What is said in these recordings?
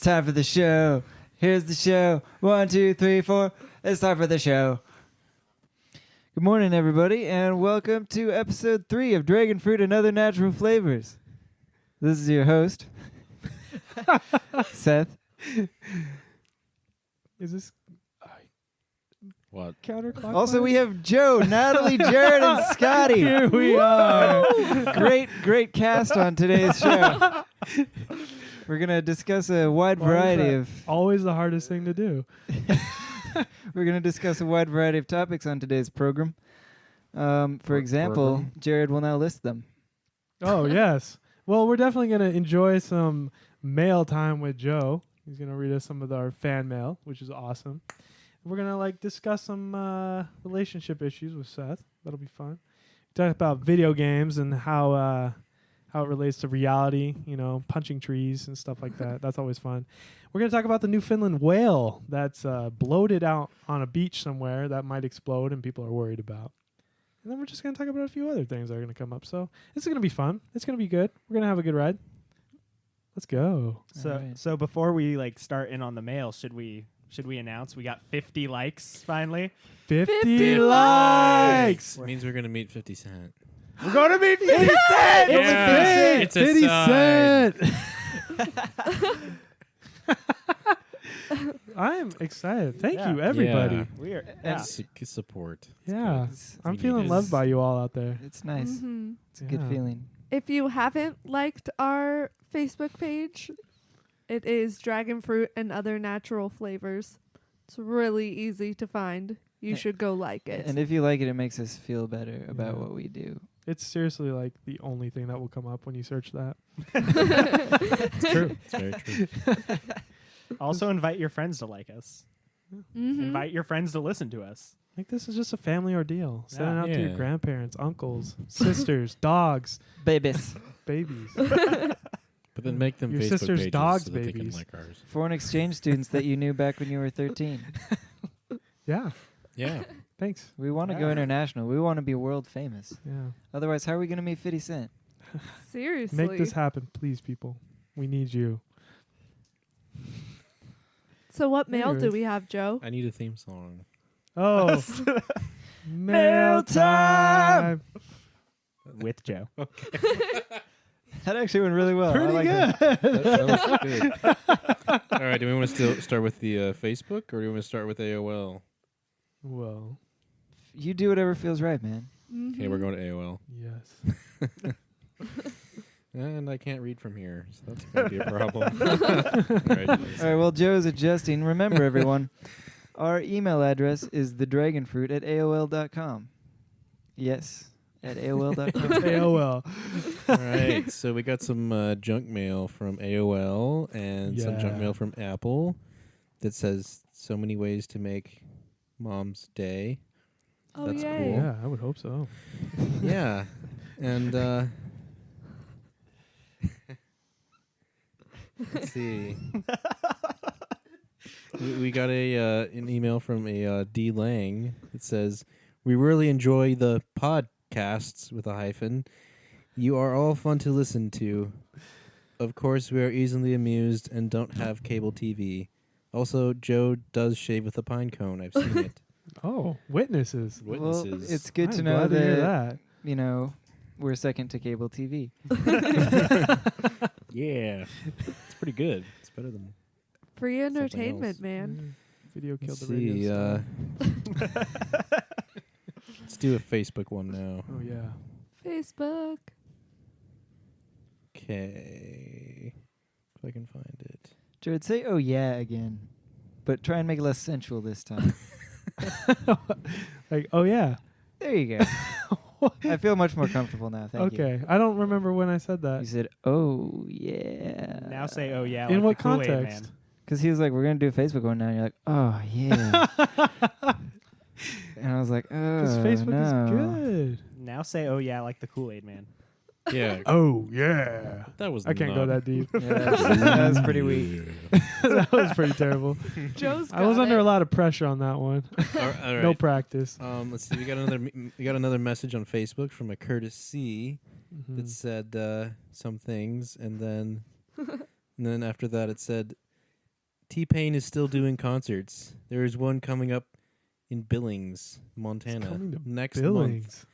It's time for the show. Here's the show. 1, 2, 3, 4. It's time for the show. Good morning, everybody, and welcome to episode 3 of Dragon Fruit and Other Natural Flavors. This is your host, Seth. Is this What? counterclockwise? Also, we have Joe, Natalie, Jared, and Scotty. Here we are. Great cast on today's show. We're going to discuss a wide variety of... Always the hardest thing to do. We're going to discuss a wide variety of topics on today's program. For example, Jared will now list them. Oh, yes. Well, we're definitely going to enjoy some mail time with Joe. He's going to read us some of our fan mail, which is awesome. We're going to discuss some relationship issues with Seth. That'll be fun. Talk about video games and how it relates to reality, punching trees and stuff like that. That's always fun. We're going to talk about the Newfoundland whale that's bloated out on a beach somewhere that might explode and people are worried about. And then we're just going to talk about a few other things that are going to come up. So this is going to be fun. It's going to be good. We're going to have a good ride. Let's go. So before we start in on the mail, should we announce we got 50 likes finally? 50 likes! It means we're going to meet 50 Cent. We're going to meet 50 Cent! Yeah, it's a 50 sign. Cent! I am excited. Thank you, everybody. Yeah. We are. Support. Yeah. I'm We feeling need loved it. by you all out there. It's nice. Mm-hmm. It's a good Yeah. feeling. If you haven't liked our Facebook page, it is Dragon Fruit and Other Natural Flavors. It's really easy to find. You should go like it. And if you like it, it makes us feel better about Yeah. what we do. It's seriously the only thing that will come up when you search that. It's true. It's very true. Also invite your friends to like us. Mhm. Invite your friends to listen to us. This is just a family ordeal. Send it Yeah. out to your Yeah. grandparents, uncles, sisters, dogs, Babies. babies. But then make them Your Facebook sister's pages dog's so that they babies. can like ours. Foreign exchange students that you knew back when you were 13. Yeah. Yeah. Thanks. We want to go Yeah. international. We want to be world famous. Yeah. Otherwise, how are we going to meet 50 Cent? Seriously. Make this happen, please, people. We need you. So what mail do Anyways. we have, Joe? I need a theme song. Oh. Mail time. With Joe. That actually went really well. Pretty I like good. That was good. All right. Do we want to still start with the Facebook, or do we want to start with AOL? Well, You do whatever feels right, man. Okay, we're going to AOL. yes. And I can't read from here, so that's going to be a problem. All right. All right, well, Joe's adjusting. Remember, everyone, our email address is thedragonfruit@aol.com. Yes, at AOL.com. AOL. All right, so we got some junk mail from AOL and some junk Yeah. mail from Apple that says so many ways to make Mom's Day. Oh, That's yay. cool. Yeah, I would hope so. Yeah, and let's see. we got an email from a D Lang that says, "We really enjoy the podcasts with a hyphen. You are all fun to listen to. Of course, we are easily amused and don't have cable TV. Also, Joe does shave with a pine cone. I've seen it. Oh, witnesses. Witnesses. Well, it's good to I'm know glad to hear that, that. We're second to cable TV. Yeah, it's pretty good. It's better than." Free Something entertainment, else. man. Video killed Let's the radio see. star. Let's do a Facebook one now. Oh, yeah. Facebook. Okay. If I can find it. Jared, say "oh yeah" again, but try and make it less sensual this time. Oh, yeah. There you go. I feel much more comfortable now. Thank you. Okay. I don't remember when I said You that. said "oh yeah." Now say, oh yeah. In like what the Kool-Aid context? Man. Because he was like, "We're gonna do a Facebook one now." And you're like, "Oh yeah." And I was like, "Oh Because Facebook no." is good. Now say, oh yeah, like the Kool-Aid Man. Yeah. Oh, yeah. That was I can't go that deep. Yeah, that was pretty weak. That was pretty terrible. Joe's I was got under it. a lot of pressure on that one. All right. No practice. Let's see. We got another message on Facebook from a Curtis C. Mhm. that said some things, and then after that it said, T-Pain is still doing concerts. There is one coming up in Billings, Montana, coming to next month Billings.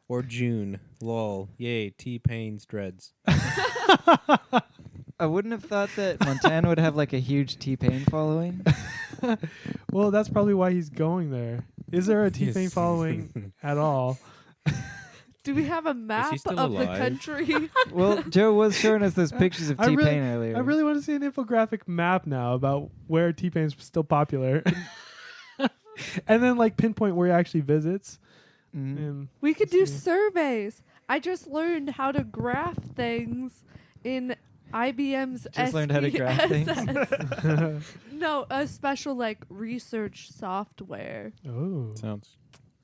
or June. Lol. Yay, T-Pain's dreads. I wouldn't have thought that Montana would have like a huge T-Pain following. Well, that's probably why he's going there. Is there a T-Pain Yes. following at all? Do we have a map still of the alive? country? Well, Joe was showing us those pictures of I T-Pain really- earlier. I really want to see an infographic map now about where T-Pain's still popular. And then like pinpoint where he actually visits. Mhm. And We could do see. surveys. I just learned how to graph things in IBM's Just learned how to graph things? SPSS. No, a special like research software. Oh. Sounds.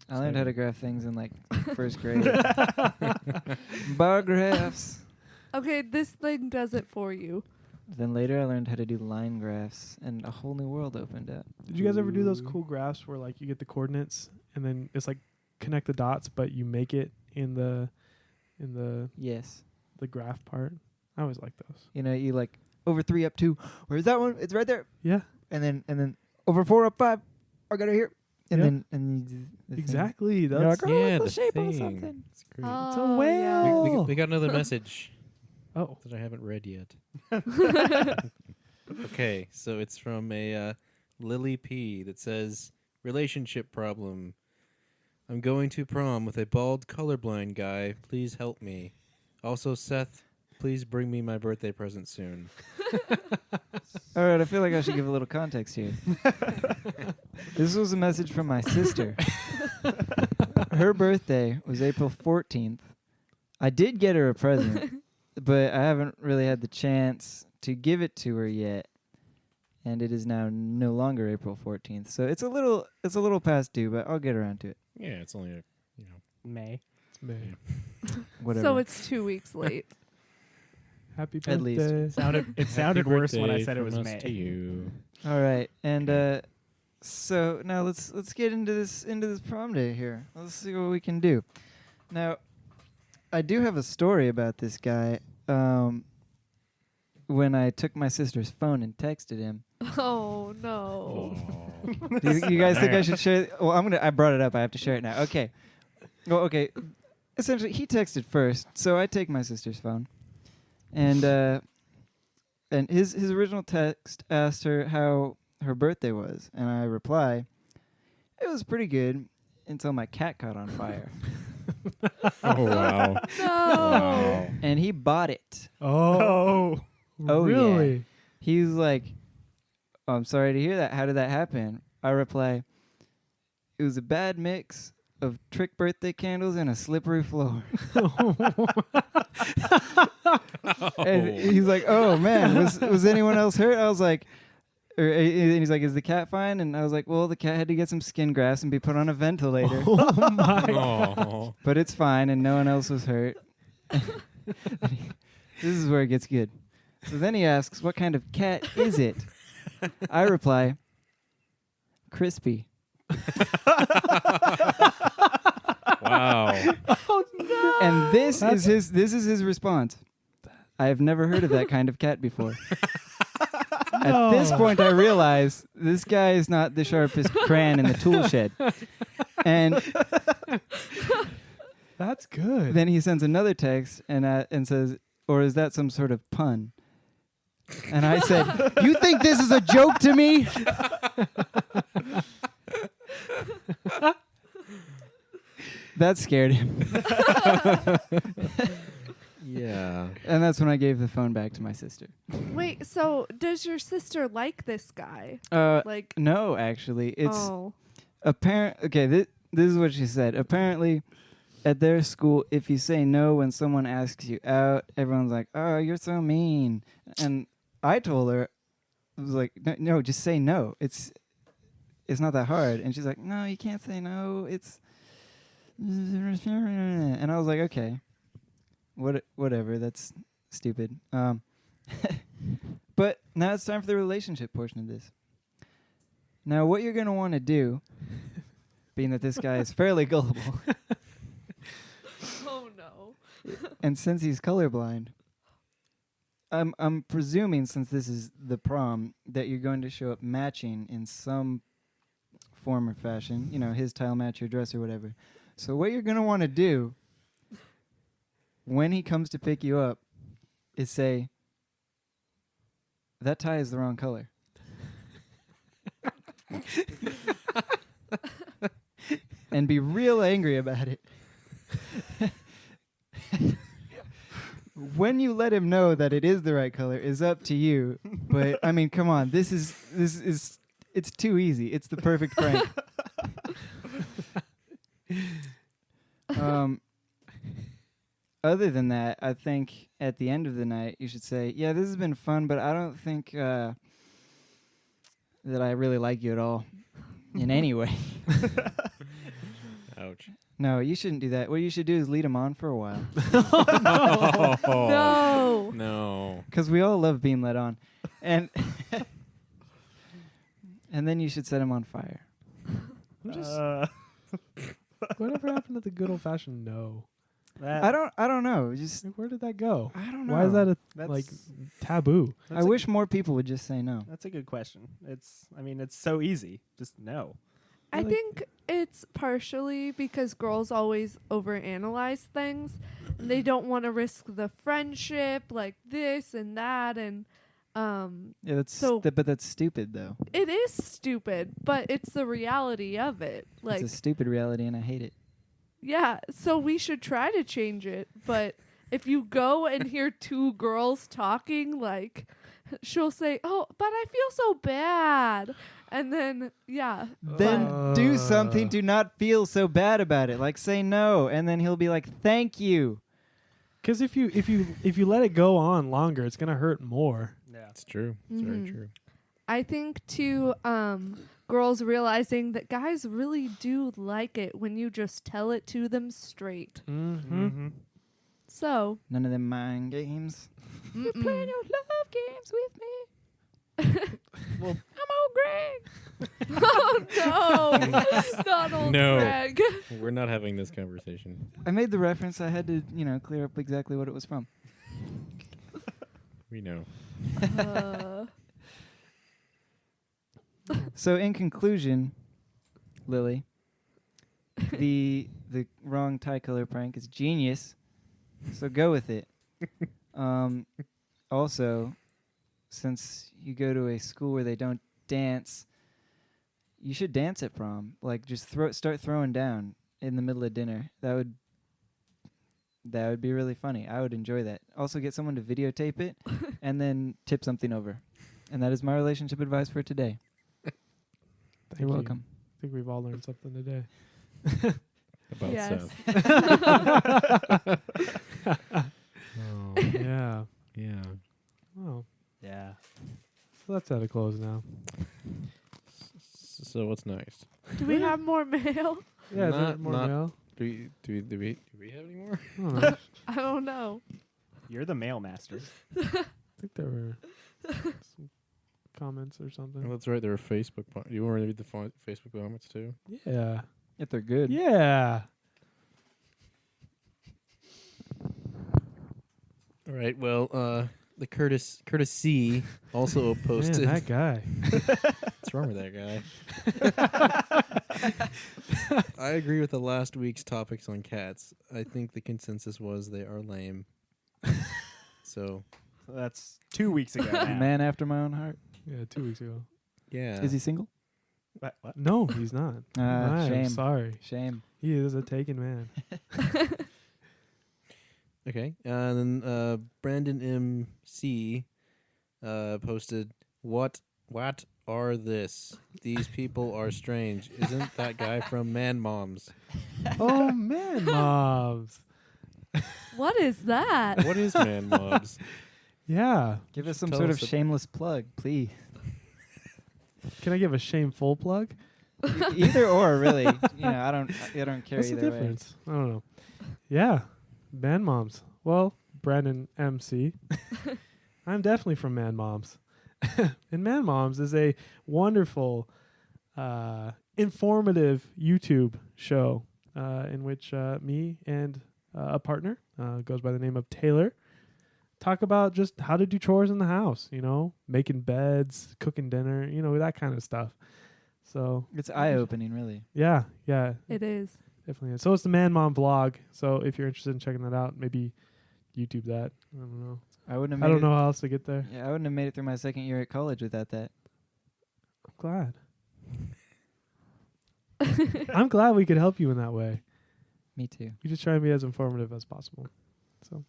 I learned how to graph things in like first grade. Bar graphs. Okay, this thing does it for you. Then later I learned how to do line graphs, and a whole new world opened up. Did you guys ever do those Ooh. cool graphs where like you get the coordinates and then it's like connect the dots, but you make it in the Yes. graph part? I always like those. You know, you like over 3 up 2. Where's that one? It's right there. Yeah, And then over 4 up 5. I got it here. And Yeah. then you do the thing. exactly. You're That's like, oh, Yeah, it's the the shape of thing. something. It's great. It's a Oh, whale. We, we got another message oh. that I haven't read yet. Okay, so it's from a Lily P that says, relationship problem. I'm going to prom with a bald colorblind guy. Please help me. Also, Seth, please bring me my birthday present soon. All right, I feel like I should give a little context here. This was a message from my sister. Her birthday was April 14th. I did get her a present, but I haven't really had the chance to give it to her yet. And it is now no longer April 14th. So it's a little past due, but I'll get around to it. Yeah, it's only May. Man. Whatever. So it's 2 weeks late. Happy At least. birthday. It sounded worse when I said it was May. To you. All right, and so now let's get into this prom day here. Let's see what we can do. Now, I do have a story about this guy. When I took my sister's phone and texted him, Oh no. you guys think I should share? Well, I brought it up. I have to share it now. Okay. Well, okay. Essentially, he texted first, so I take my sister's phone, and his original text asked her how her birthday was, and I reply, "It was pretty good until my cat caught on fire." Oh, wow. No. And he bought it. Oh. Oh, yeah. Really? He was like, "Oh, I'm sorry to hear that. How did that happen?" I reply, "It was a bad mix of trick birthday candles and a slippery floor." And he's like, "Oh man, was anyone else hurt?" I was like, and he's like, "Is the cat fine?" And I was like, "Well, the cat had to get some skin grafts and be put on a ventilator, Oh my. Oh. but it's fine, and no one else was hurt." This is where it gets good. So then he asks, "What kind of cat is it?" I reply, "Crispy." Wow. Oh no. And this is his response. "I have never heard of that kind of cat before." At this point, I realize this guy is not the sharpest crayon in the tool shed. And That's good. then he sends another text and says, "Or is that some sort of pun?" And I said, "You think this is a joke to me?" That scared him. Yeah. And that's when I gave the phone back to my sister. Wait, so does your sister like this guy? Like, No, actually. It's oh. apparent. Okay, this is what she said. Apparently, at their school, if you say no when someone asks you out, everyone's like, "Oh, you're so mean." And I told her, I was like, no, just say no. It's not that hard." And she's like, "No, you can't say no. It's," and I was like, "Okay, whatever. That's stupid." But now it's time for the relationship portion of this. Now, what you're gonna want to do, being that this guy is fairly gullible, Oh no. and since he's colorblind, I'm presuming, since this is the prom, that you're going to show up matching in some form or fashion. You know, his tile match your dress or whatever. So what you're gonna want to do when he comes to pick you up is say, "That tie is the wrong color." And be real angry about it. When you let him know that it is the right color is up to you. But I mean, come on, this is it's too easy. It's the perfect prank. Other than that, I think at the end of the night you should say, "Yeah, this has been fun, but I don't think that I really like you at all in any way." Ouch. No, you shouldn't do that. What you should do is lead him on for a while. No. No. Because we all love being led on. And and then you should set him on fire. I'm just, whatever happened to the good old fashioned no? I don't know. Just Like, where did that go? I don't know. Why is that a That's, like taboo? I wish more people would just say no. that's a good question. I mean, it's so easy. Just no. I think it's partially because girls always overanalyze things. And they don't want to risk the friendship, like this and that, and Yeah, that's So- but that's stupid though. it is stupid, but it's the reality of it. Like, It's a stupid reality, and I hate it. yeah, so we should try to change it. But if you go and hear two girls talking, like, she'll say, "Oh, but I feel so bad," and then Then do something to not feel so bad about it. Like say no, and then he'll be like, "Thank you." Because if you let it go on longer, it's gonna hurt more. Yeah. It's true. It's very Mhm. true. I think too, girls realizing that guys really do like it when you just tell it to them straight. Mm-hmm. So, None of them mind games. you play no love games with me. Well, I'm old Greg. Oh no, not old No. Greg. We're not having this conversation. I made the reference. I had to, clear up exactly what it was from. We know. So, in conclusion, Lily, the wrong tie color prank is genius. So go with it. Also, since you go to a school where they don't dance, you should dance at prom. Like, just start throwing down in the middle of dinner. That would be really funny. I would enjoy that. Also, get someone to videotape it and then tip something over. And that is my relationship advice for today. You're welcome. I think we've all learned something today. About Yes. Seth. Oh, Yeah. yeah. Oh, yeah. so that's how to close now. So what's next? Do we have more mail? Yeah, is there Not- more not- mail? Do we have any more? I don't know. I don't know. You're the mail master. I think there were some comments or something. Oh, that's right. There were Facebook. You want to read the Facebook comments too? Yeah. If they're good. Yeah. All right. Well, the Curtis C also posted. Man, that guy. What's wrong with that guy? I agree with the last week's topics on cats. I think the consensus was they are lame. So, So that's 2 weeks ago. now. Man after my own heart. Yeah, 2 weeks ago. yeah. Is he single? What? No, he's not. I'm Shame. sorry. Shame. He is a taken man. Okay. And then Brandon MC posted, What are this? These people are strange. Isn't that guy from Man Moms? Oh, man, moms. What is that? What is Man Moms? Yeah. Give us some Tell sort us of ab- shameless plug, please. Can I give a shameful plug? Either or, really. I don't care What's the either way. difference? I don't know. Yeah. Man moms. Well, Brandon MC. I'm definitely from Man Moms. And Man Moms is a wonderful, informative YouTube show in which me and a partner goes by the name of Taylor talk about just how to do chores in the house, making beds, cooking dinner, that kind of stuff. So It's eye-opening, really. yeah, It is. definitely is. So it's the Man Mom vlog. So if you're interested in checking that out, maybe YouTube that. I don't know. I wouldn't have I made don't know how else to get there. Yeah, I wouldn't have made it through my second year at college without that. I'm glad. I'm glad we could help you in that way. Me too. We just try and be as informative as possible. So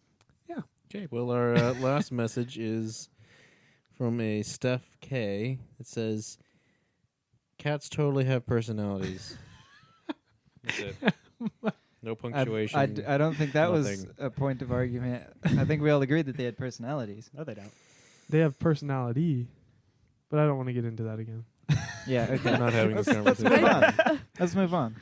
Okay, well, our last message is from a Steph K. It says, "Cats totally have personalities." That's it. No punctuation. I don't think that was Nothing. a point of argument. I think we all agreed that they had personalities. No, they don't. they have personality, but I don't want to get into that again. Yeah, okay. We're not having this Let's move conversation. on. Let's move on.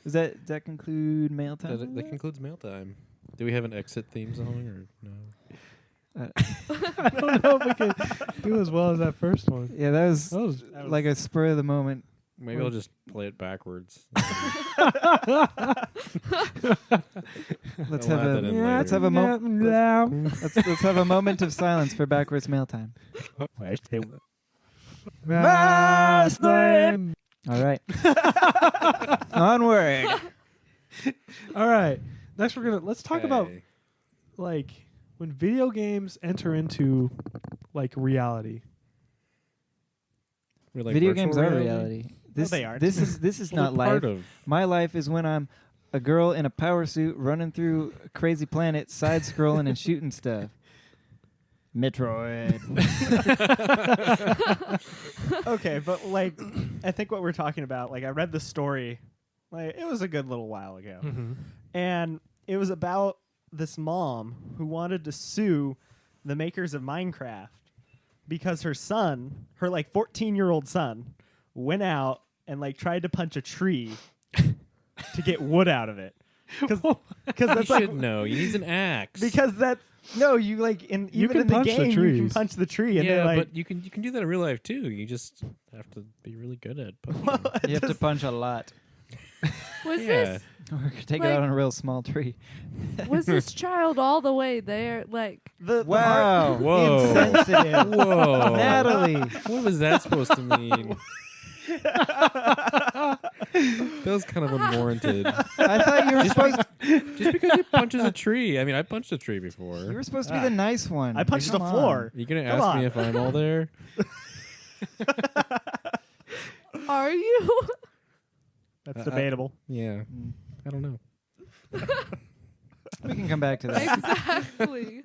Does that conclude mail time? That concludes mail time. Do we have an exit theme song or no? I don't know if we can do as well as that first one. Yeah, that was That was like a spur of the moment. Maybe I'll just play it backwards. Let's I'll have add that a in let's have a moment. Let's have a moment of silence for backwards mail time. Master. All right. Onward. All right. Next, let's talk about Okay. like when video games enter into like reality. We're like Video virtual games are reality. This they aren't. this is Well, not they're life. part of. My life is when I'm a girl in a power suit running through a crazy planet, side scrolling and shooting stuff. Metroid. Okay, but like, I think what we're talking about, like, I read the story, like, it was a good little while ago, and it was about this mom who wanted to sue the makers of Minecraft because her son, her like 14-year-old son, went out and like tried to punch a tree to get wood out of it. Because You that's like should know. You need an axe. because that no, you like in You even can in the punch the game you can trees. punch the tree and yeah, they're like but you can do that in real life too. You just have to be really good at punching. well, You have to punch a lot. Was Yeah. this Or take it Like- out on a real small tree. was this child all the way there? Like, the Wow. Whoa. Insensitive. Whoa, Natalie. What was that supposed to mean? That was kind of unwarranted. I thought you were supposed Just because he punches a tree. I mean, I punched a tree before. you were supposed to be the nice one. I punched the Come on. floor. You gonna Come ask me on. if I'm all there? are you? That's debatable. Yeah, Mm. I don't know. We can come back to that. Exactly.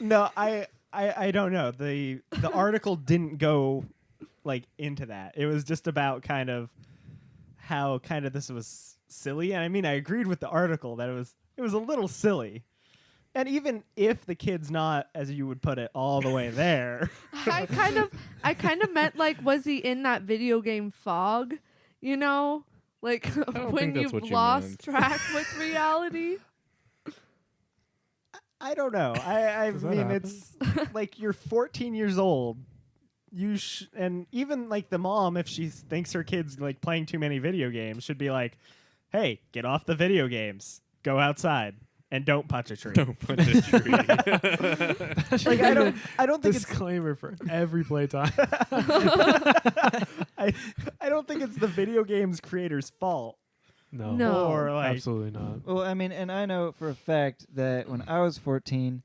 No, I don't know. The article didn't go like into that. It was just about kind of how kind of this was silly. And I mean, I agreed with the article that it was a little silly. And even if the kid's not, as you would put it, all the way there, I kind of meant like, was he in that video game fog? You know, like don't when think that's you've what you lost meant. track with reality. I don't know. I Does that mean, happen? it's like you're 14 years old. And even like the mom, if she thinks her kid's like playing too many video games, should be like, "Hey, get off the video games. Go outside and don't punch a tree." Don't punch a tree. Like I don't think it's Disclaimer for every playtime. I don't think it's the video game's creator's fault. No. No. Or like Absolutely not. Well, I mean, and I know for a fact that when I was 14,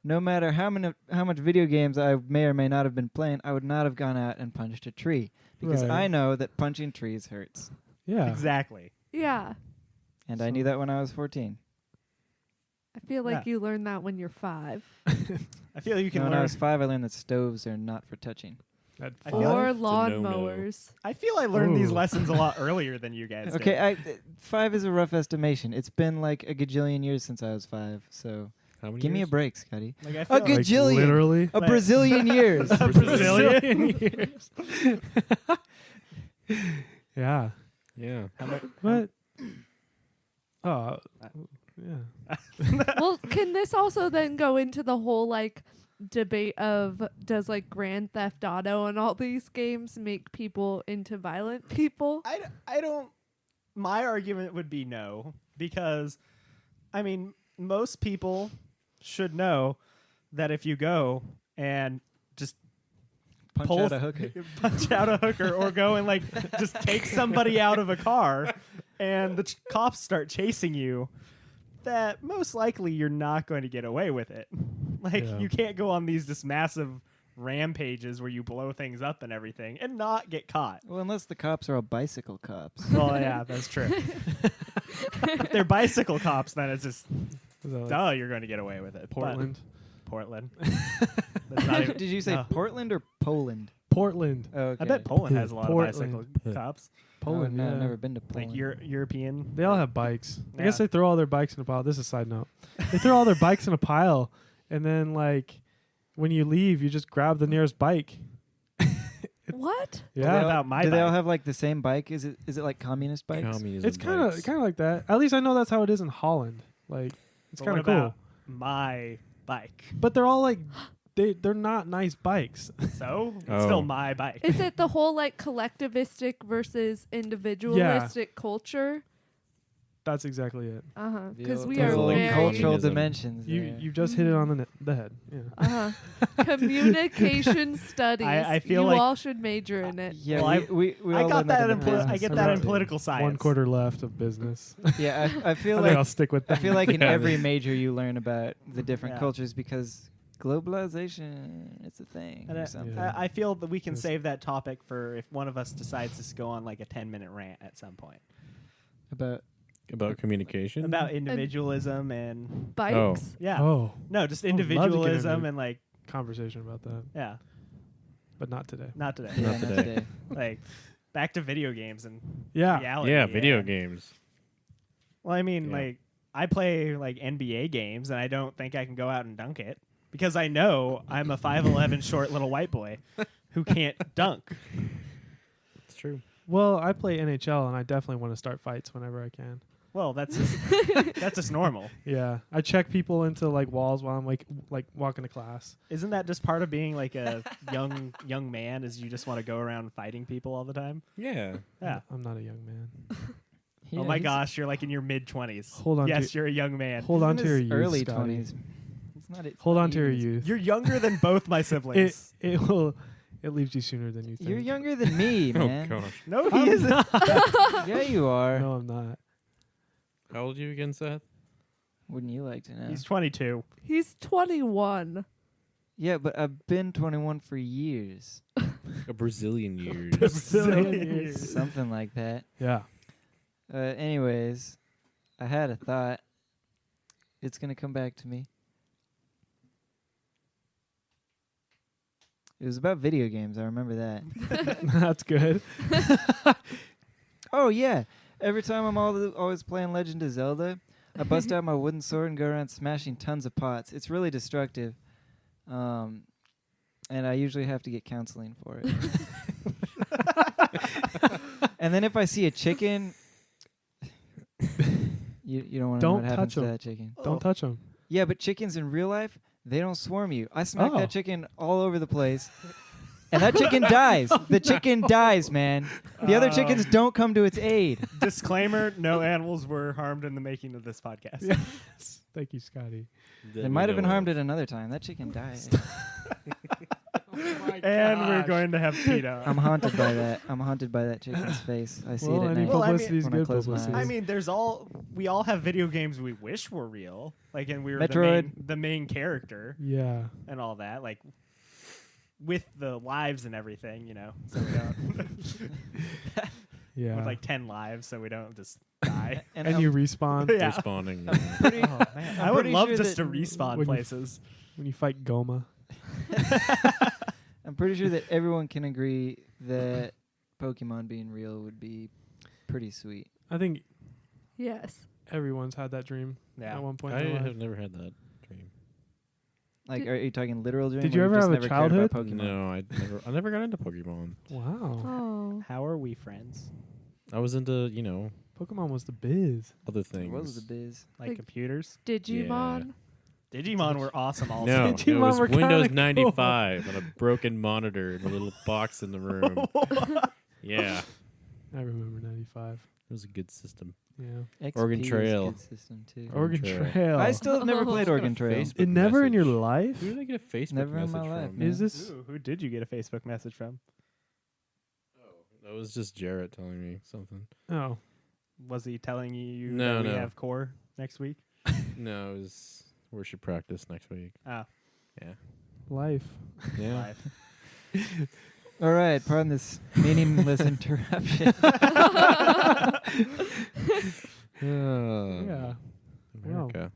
no matter how much video games I may or may not have been playing, I would not have gone out and punched a tree because Right. I know that punching trees hurts, Yeah. exactly. Yeah, and I knew that when I was 14. I feel like Yeah. you learn that when you're 5. I feel you can when I learn. was 5, I learned that stoves are not for touching. At I five? feel Or It's a no-no. lawnmowers. I feel I learned these Ooh. lessons a lot earlier than you guys. Okay, did. 5 is a rough estimation. It's been like a gajillion years since I was 5, so How many give me a years? break, Scotty. Like I A feel good Like, Jillian. literally. A Like- Brazilian years. Brazilian years. Yeah. Yeah. But yeah. Well, can this also then go into the whole like debate of does like Grand Theft Auto and all these games make people into violent people? I don't. My argument would be no, because, I mean, most people should know that if you go and just Punch pull out a hooker. punch out a hooker or go and like just take somebody out of a car and the cops start chasing you, that most likely you're not going to get away with it. Like Yeah. you can't go on these just massive rampages where you blow things up and everything and not get caught. Well, unless the cops are all bicycle cops. Well, yeah, that's true. If they're bicycle cops, then it's just Is that like duh, you're going to get away with it. But- Portland? Portland. That's not even- Did you say no. Portland or Poland? Portland. Oh, okay. I bet Poland has a lot Portland. of bicycle cops. Poland, No, yeah. I've never been to Poland. Like European. They all have bikes. I guess Yeah. they throw all their bikes in a pile. This is a side note. They throw all their bikes in a pile, and then like when you leave, you just grab the nearest bike. What? Do they Yeah, all- about my Do they all bike. have like the same bike? Is it like communist bikes? Communism it's kind of bikes. like that. At least I know that's how it is in Holland. Like it's But kind what of cool. about my bike? But they're all like they're not nice bikes. So it's Oh. still my bike. Is it the whole like collectivistic versus individualistic culture? That's exactly it. Because The we old- are the old very cultural Communism. dimensions. You there. you just hit it on the head. Yeah. Communication studies. I feel you like- all should major in it. Yeah, Well, we I all got learned that in in business. I get I'm that in right. political science. 1/4 left of business. Yeah, I feel I think like I'll stick with I that. feel like in Yeah. every major you learn about the different Yeah. cultures because globalization it's a thing And or something. Yeah. I feel that we can Yes. save that topic for if one of us decides to go on like a 10-minute rant at some point about communication. about individualism and Bikes. yeah, Oh, no, just I would love to get individualism into- and like conversation about that, yeah, but not today. not today. Yeah, Not not today. today. Like back to video games and Yeah. reality. yeah, video and- games. Well, I mean, Yeah. like I play like NBA games, and I don't think I can go out and dunk it because I know I'm a 5'11" short little white boy who can't dunk. It's true. Well, I play NHL, and I definitely want to start fights whenever I can. Well, that's just normal. Yeah, I check people into like walls while I'm like walking to class. Isn't that just part of being like a young man? Is you just want to go around fighting people all the time? Yeah. Yeah. I'm not a young man. Yeah, Oh my he's- gosh, you're like in your mid-20s. Hold on. Yes, to, you're a young man. hold he's on in to your his youth, early Scotty. 20s. It's Hold not on to your even- youth. You're younger than both my siblings. It leaves you sooner than you think. You're younger than me, Oh man. gosh. No, I'm he isn't. Yeah, you are. No, I'm not. How old are you again, Seth? Wouldn't you like to know? He's 22. He's 21. Yeah, but I've been 21 for years. A Brazilian years. Brazilian years. Something like that. Yeah. Anyways, I had a thought. It's going to come back to me. It was about video games. I remember that. That's good. Oh, yeah. Every time I'm always playing Legend of Zelda, I bust out my wooden sword and go around smashing tons of pots. It's really destructive. And I usually have to get counseling for it. And then if I see a chicken, you don't want to know Don't what happens touch to 'em. that chicken. Don't touch them. Yeah, but chickens in real life, they don't swarm you. I smack Oh. that chicken all over the place. And that chicken dies. The chicken dies, man. The other chickens don't come to its aid. Disclaimer: no animals were harmed in the making of this podcast. Yes. Thank you, Scotty. They might have been harmed at another time. That chicken died. And we're going to have PETA. I'm haunted by that. I'm haunted by that chicken's face. I see Well, it at any night. Well, I mean- publicity is when I good close my publicity. eyes. I mean, we all have video games we wish were real, like, and we were Metroid. the main character Yeah. and all that, like, with the lives and everything, you know, so we don't Yeah. with like 10 lives, so we don't just die. And and I'm, you respawn Yeah. Respawning. pretty, I would pretty love sure just that to respawn when you- places. when you fight Goma. I'm pretty sure that everyone can agree that Pokemon being real would be pretty sweet. I think Yes. everyone's had that dream Yeah. at one point. I in their life. have never had that dream. Like, Did- are you talking literal dream? Did or you ever just have a never cared about childhood? Pokemon? No, I never got into Pokemon. Wow. Oh. How are we friends? I was into, Pokemon was the biz. other It things. was the biz. Like Like- computers? Digimon. Digimon were awesome also. No, it Digimon was were kinda Windows cool. 95 on a broken monitor in a little box in the room. Yeah. I remember 95. was a good system. Yeah. XP Oregon is a Trail. good system too. Oregon Trail. Trail. I still have never played Oh. Oregon Trail. Facebook It never in your message. life? Who did I get a Facebook Never in message my life, from? man. Is this Ooh, who did you get a Facebook message from? That was just Jarrett telling me something. Oh. Was he telling you No, that we no. have core next week? No, it was worship practice next week. Ah, Yeah. Life. Yeah. live. All right, pardon this meaningless interruption. Yeah. America.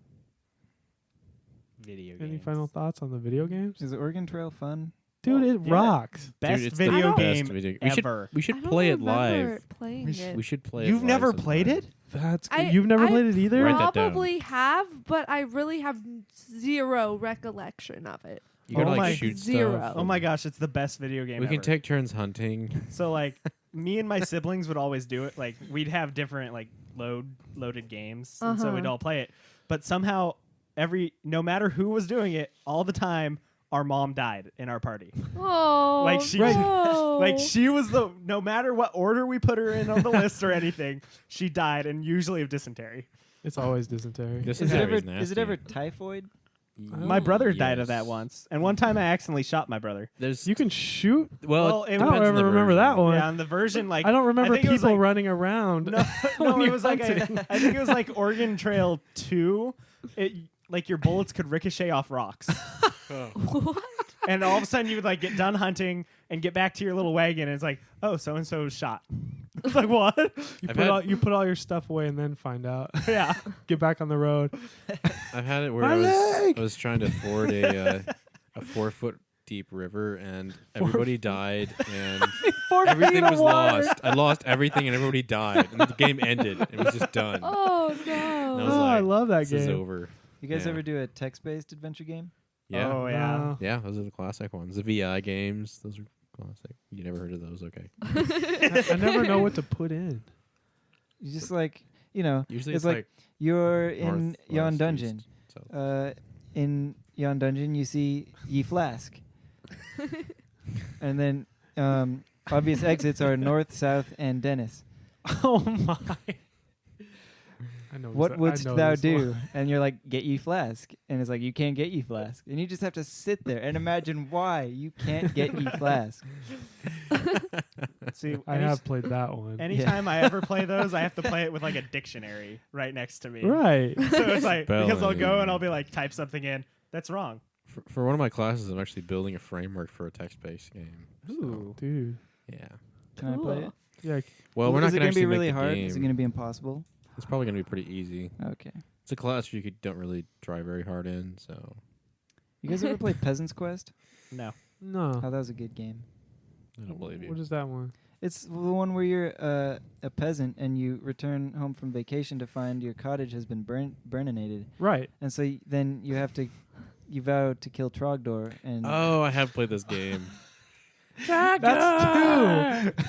Video Any games. final thoughts on the video games? Is Oregon Trail fun? Dude, Well, it yeah. rocks. Best Dude, it's video the best game video. ever. We I should don't play it remember live. Playing We it. We should play it You've live never sometime. played it? That's I- you've never I played it either? Write that down. Probably have, but I really have zero recollection of it. You gotta Oh my- like shoot Zero. stuff. Oh my gosh, it's the best video game We ever. can take turns hunting. So like me and my siblings would always do it. Like we'd have different like loaded games, and so Uh-huh. we'd all play it. But somehow no matter who was doing it, all the time our mom died in our party. Oh, Like she- no. Like she was no matter what order we put her in on the list or anything, she died, and usually of dysentery. It's always dysentery. This Is it ever? nasty. Is it ever typhoid? My brother died of that Yes. once, and one time I accidentally shot my brother. There's You can shoot. well, it I it don't depends on the ever remember that version. one. Yeah, on the version like I don't remember think it was people like- running around. No, when no, it you're was like hunting. I think it was like Oregon Trail 2. It like your bullets could ricochet off rocks, What? and all of a sudden you would like get done hunting and get back to your little wagon, and it's like, oh, so and so was shot. It's like what? I've You put all your stuff away and then find out. Yeah, Get back on the road. I've had it where My I leg! was trying to ford a 4-foot deep river and everybody died and 4 feet everything of was water. lost. I lost everything and everybody died and the game ended. It was just done. Oh And I no. was Oh, I like, love that this is game. over. You guys Yeah. ever do a text-based adventure game? Yeah. Oh yeah. No. Yeah, those are the classic ones. The VI games, those are classic. You never heard of those? Okay. I never know what to put in. You just like Usually it's it's like you're in north, yon west, dungeon. east, south. In yon dungeon, you see ye flask, and then obvious exits are north, south, and Dennis. Oh my! I know. What I wouldst know thou this do? one. And you're like, get ye flask, and it's like you can't get ye flask, and you just have to sit there and imagine why you can't get ye flask. See, I have played that one. Anytime I ever play those, I have to play it with like a dictionary right next to me. Right. So it's like because I'll go Spelling. and I'll be like type something in. That's wrong. For one of my classes, I'm actually building a framework for a text-based game. So, Dude. yeah. Can I play Cool. it? Yeah. Well, we're not Is it going to be actually really make the hard? game. Is it going to be impossible? It's probably going to be pretty easy. Okay. It's a class you don't really try very hard in, so You guys ever play Peasant's Quest? No. No. Oh, that was a good game. I don't believe you. What is that one? It's the one where you're a peasant and you return home from vacation to find your cottage has been burninated, Right. and so then you have to, you vow to kill Trogdor, and Oh, I have played this game. That's two.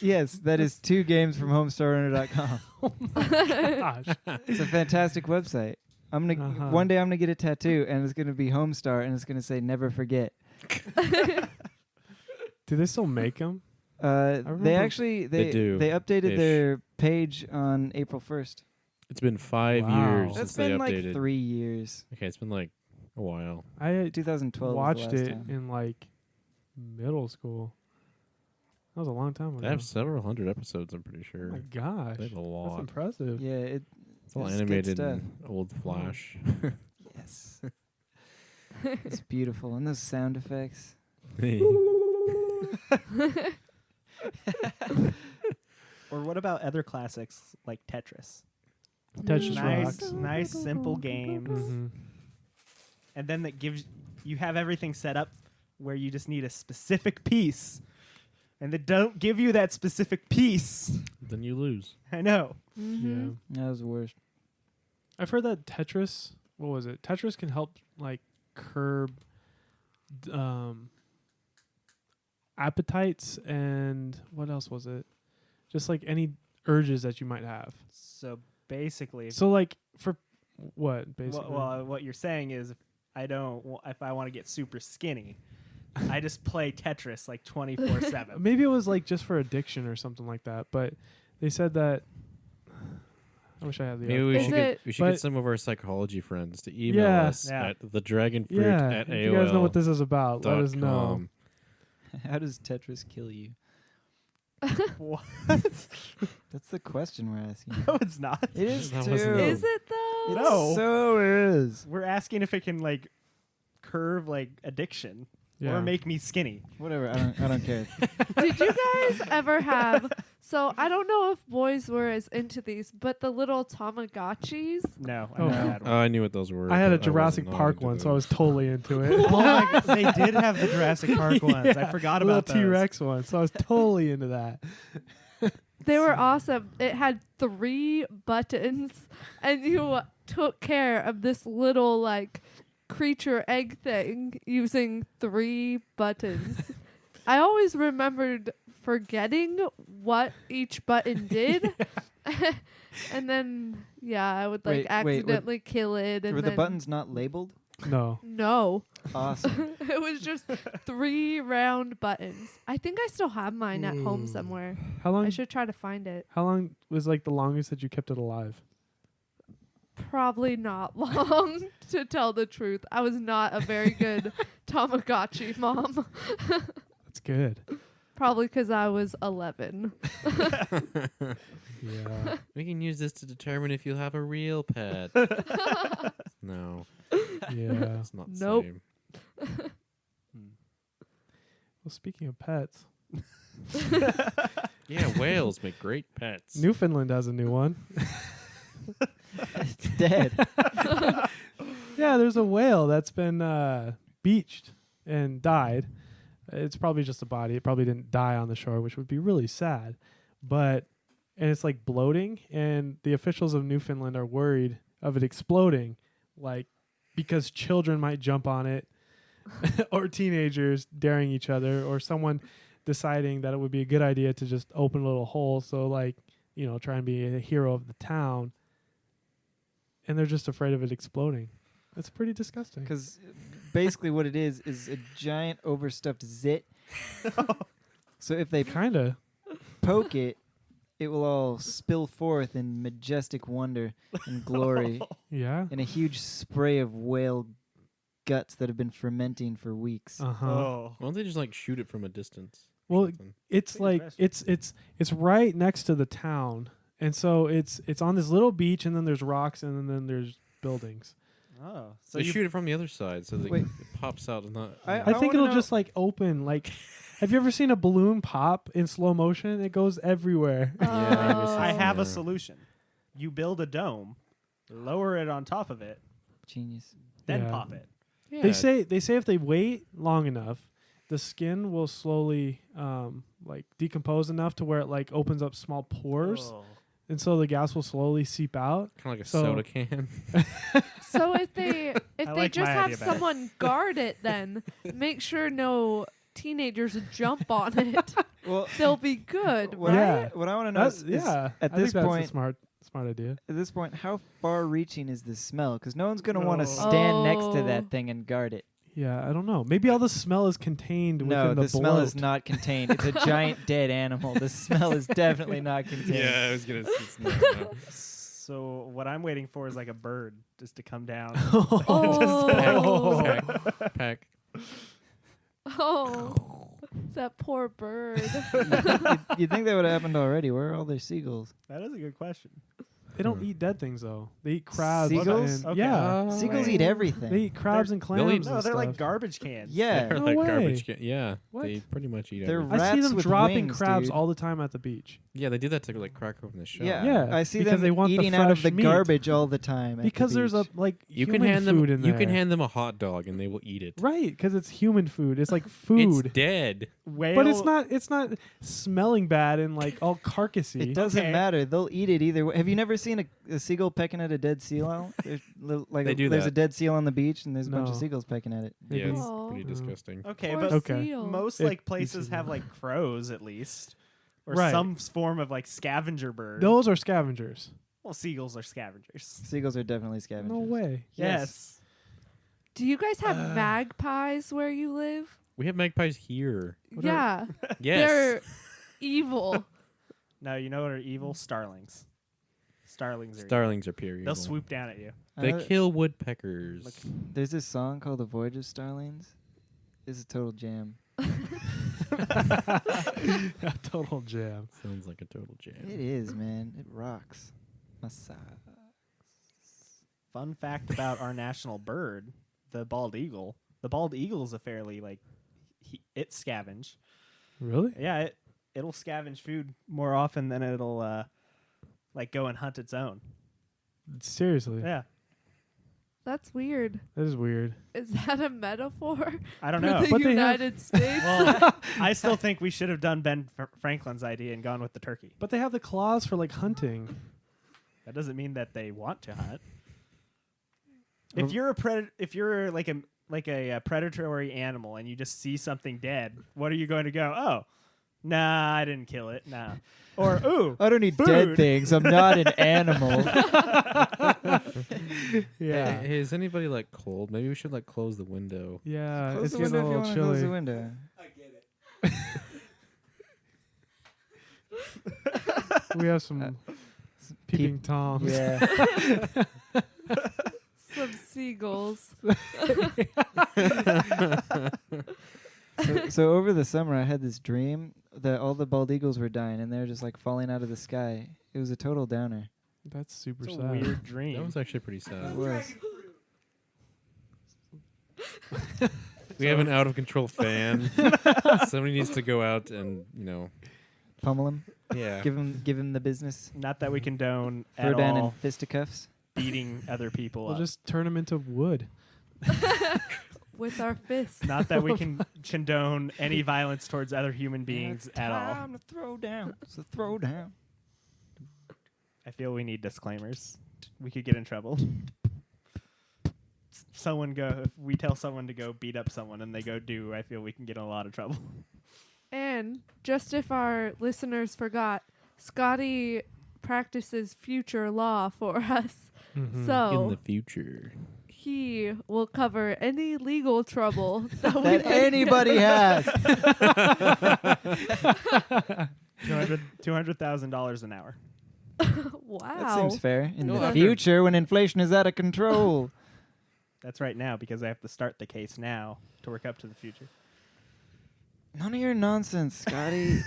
yes, that is 2 games from HomestarRunner.com. Gosh. It's a fantastic website. I'm gonna Uh-huh. one day I'm gonna get a tattoo and it's gonna be Homestar and it's gonna say never forget. Do they still make them? They remember- actually They do, they updated ish. their page on April 1st. It's been 5 Wow. years That's since they been updated. like 3 years. Okay, it's been like a while. I 2012 watched was the last it time. in like middle school. That was a long time ago. They have several hundred episodes, I'm pretty Oh sure. my gosh. They have a That's lot. impressive. Yeah, It's all it's good animated stuff. in old Flash. yes. It's beautiful and those sound effects. Or what about other classics like Tetris? Tetris Nice, rocks. nice, simple games. Mhm. And then that gives you have everything set up where you just need a specific piece, and they don't give you that specific piece. Then you lose. I know. Yeah. That was the worst. I've heard that Tetris, what was it? Tetris can help like curb appetites and what else was it? Just like any urges that you might have. So basically, So like for what basically? what you're saying is, if I want to get super skinny, I just play Tetris like 24/7. Maybe it was like just for addiction or something like that. But they said that I wish I had the. Maybe we Is should it- get but- some of our psychology friends to email Yeah. us Yeah. at thedragonfruit Yeah, at if you guys know what this is about, let us know. AOL.com. How does Tetris kill you? What? That's the question we're asking. No, it's not. It is That too. wasn't Is it though? It No. so is. We're asking if it can like curve like addiction Yeah. or make me skinny. Whatever. I don't care. Did you guys ever have? So I don't know if boys were as into these, but the little Tamagotchis. No, I Oh. never had Oh, one. I knew what those were. I had a but Jurassic wasn't not Park into one, so I those. was totally into it. Oh my god, they did have the Jurassic Park ones. I forgot little about those. T-Rex one, so I was totally into that. They were awesome. It had 3 buttons, and you took care of this little like creature egg thing using 3 buttons. I always remembered forgetting what each button did. And then I would like Wait, wait, accidentally kill it, and Were the then buttons not labeled? No. no. Awesome. It was just 3 round buttons. I think I still have mine at home somewhere. How long? I should try to find it. How long was like the longest that you kept it alive? Probably not long, to tell the truth. I was not a very good Tamagotchi mom. That's good. Probably because I was 11. Yeah. We can use this to determine if you'll have a real pet. No, Yeah. it's not the Nope. same. Well, speaking of pets, Yeah, whales make great pets. Newfoundland has a new one. It's dead. Yeah, there's a whale that's been beached and died. It's probably just a body. It probably didn't die on the shore, which would be really sad. And it's like bloating, and the officials of Newfoundland are worried of it exploding, like because children might jump on it, or teenagers daring each other, or someone deciding that it would be a good idea to just open a little hole, so like, you know, try and be a hero of the town. And they're just afraid of it exploding. That's pretty disgusting. Because basically what it is a giant overstuffed zit. So if they Kind of. poke it, it will all spill forth in majestic wonder and glory Yeah. in a huge spray of whale guts that have been fermenting for weeks. Uh-huh. Oh. Why don't they just like shoot it from a distance? Well, Something? it's Think like it's it's right next to the town. And so it's on this little beach, and then there's rocks, and then there's buildings. Oh. So So they you shoot it from the other side, so that Wait. it pops out and not. I I think wanna it'll know- just like open. Like, have you ever seen a balloon pop in slow motion? It goes everywhere. I have a Yeah. solution. You build a dome, lower it on top of it, Genius. then Yeah. pop it. Yeah. They say if they wait long enough, the skin will slowly like decompose enough to where it like opens up small pores, Oh. and so the gas will slowly seep out. kind of like a So- soda can. So if they I like just my have idea better. someone guard it, then make sure no teenagers jump on it. Well, They'll be good, what, right? Yeah. what I want to know That's, is yeah, at I this think point, that's a smart idea. at this point, how far-reaching is the smell? Because no one's going to want Oh. to stand next to Oh. that thing and guard it. Yeah, I don't know. Maybe all the smell is contained No, within the the smell is bloat. not contained. It's a giant dead animal. The smell is definitely not contained. Yeah, I was gonna. It's not, no. So what I'm waiting for is like a bird just to come down. Oh, Peck, peck. oh, that poor bird. You'd think that would have happened already. Where are all their seagulls? That is a good question. They don't eat dead things though. They eat crabs. Seagulls? And, Okay. Yeah, Seagulls wait. eat everything. they eat crabs They're- and they'll clams. eat- No, and they're like stuff. garbage cans. yeah. They're No like way. garbage can. Yeah, What? they pretty much eat They're everything. I see rats them with dropping wings, crabs dude. all the time at the beach Yeah, they do that to like crack open the shell. Yeah, Yeah, I see because them they want the eating out of the fresh meat. garbage all the time. at the because there's a beach. like You can human hand them. food in You there. can hand them a hot dog and they will eat it. right because it's human food. It's like food, It's dead. Whale. but it's not. It's not smelling bad and like all carcassy. It doesn't Okay. matter. They'll eat it either way. Have you never seen a seagull pecking at a dead seal? There's They do there's that. a dead seal on the beach, and there's a bunch of No. seagulls pecking at it. Yeah, it's Aw. pretty Mm. disgusting. Okay, Poor but Okay. seal. most It like places eats have them. like crows at least, or Right. some form of like scavenger bird. Those are scavengers. Well, seagulls are scavengers. Seagulls are definitely scavengers. No way. Yes. Do you guys have magpies where you live? We have magpies here. What are- Yeah. Yes. They're evil. No, you know what are evil? Starlings. Starlings are. Starlings are pure evil. They'll swoop down at you. They Uh, kill woodpeckers. Look. There's this song called "The Voyage of Starlings." It's a total jam. A total jam. Sounds like a total jam. It is, man. It rocks. Massage. Fun fact about our national bird, the bald eagle. The bald eagle is a fairly it scavenge. Really? Yeah, it'll scavenge food more often than it'll go and hunt its own. Seriously? Yeah, That's weird. That is weird. Is that a metaphor I don't for know. the But they have- United States? Well, I still think we should have done Ben Franklin's idea and gone with the turkey. But they have the claws for like hunting. That doesn't mean that they want to hunt. If you're a if you're like a predatory animal and you just see something dead, what are you going to go? Oh, nah, I didn't kill it. Nah. Or ooh, I don't need Food. dead things. I'm not an animal. Yeah. Hey, is anybody like cold? Maybe we should like close the window. Yeah. Close It's the getting window a if you little want to close the chilly. window. We have some peeping toms. Yeah. Some seagulls. So over the summer, I had this dream that all the bald eagles were dying, and they were just like falling out of the sky. It was a total downer. That's super it's a sad. weird dream. That was actually pretty sad. It was. We have an out of control fan. Somebody needs to go out and Pummel him. yeah. Give him the business. Not that we condone Throw at down in all fisticuffs. beating other people We'll up. just turn them into wood. With our fists. Not that we can condone any violence towards other human beings at all. Time to throw down. It's a throw down. I feel we need disclaimers. We could get in trouble. If we tell someone to go beat up someone and they go do, I feel we can get in a lot of trouble. And just if our listeners forgot, Scotty practices future law for us. Mhm. In So the future. he will cover any legal trouble that we That may anybody has. $200,000 an hour. Wow. That seems fair. In No, the after- future, when inflation is out of control. That's right now because I have to start the case now to work up to the future. None of your nonsense, Scotty.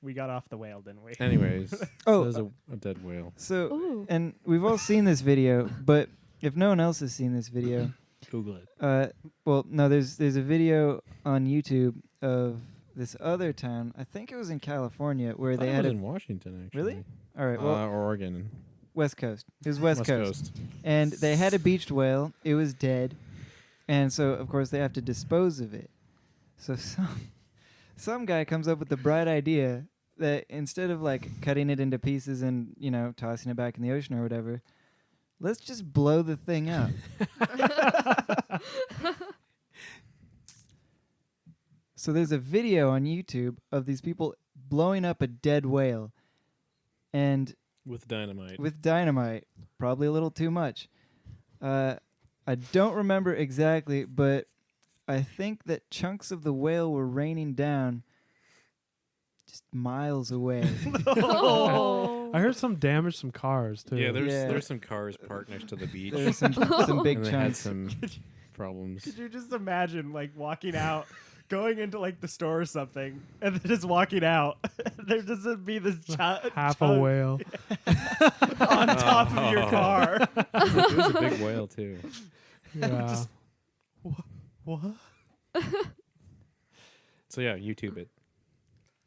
We got off the whale, didn't we? Anyways, Oh, there's a dead whale. So, Ooh. and we've all seen this video, but if no one else has seen this video, Google it. well, no, there's a video on YouTube of this other town. I think it was in California where they had it a in Washington actually. Really? All right, well, Oregon. West Coast. It was West Coast. And they had a beached whale. It was dead. And so, of course, they have to dispose of it. So some guy comes up with the bright idea that instead of like cutting it into pieces and, tossing it back in the ocean or whatever, let's just blow the thing up. So there's a video on YouTube of these people blowing up a dead whale. And With dynamite. with dynamite, probably a little too much. I don't remember exactly, but I think that chunks of the whale were raining down just miles away. Oh. I heard some damage some cars too. yeah, Yeah. there's some cars parked next to the beach. There's some big and they had chunks. some problems. Could you just imagine walking out, going into the store or something, and then just walking out? There doesn't be this half a whale. on top of your car. It was a big whale too. Yeah. What? So yeah, YouTube it.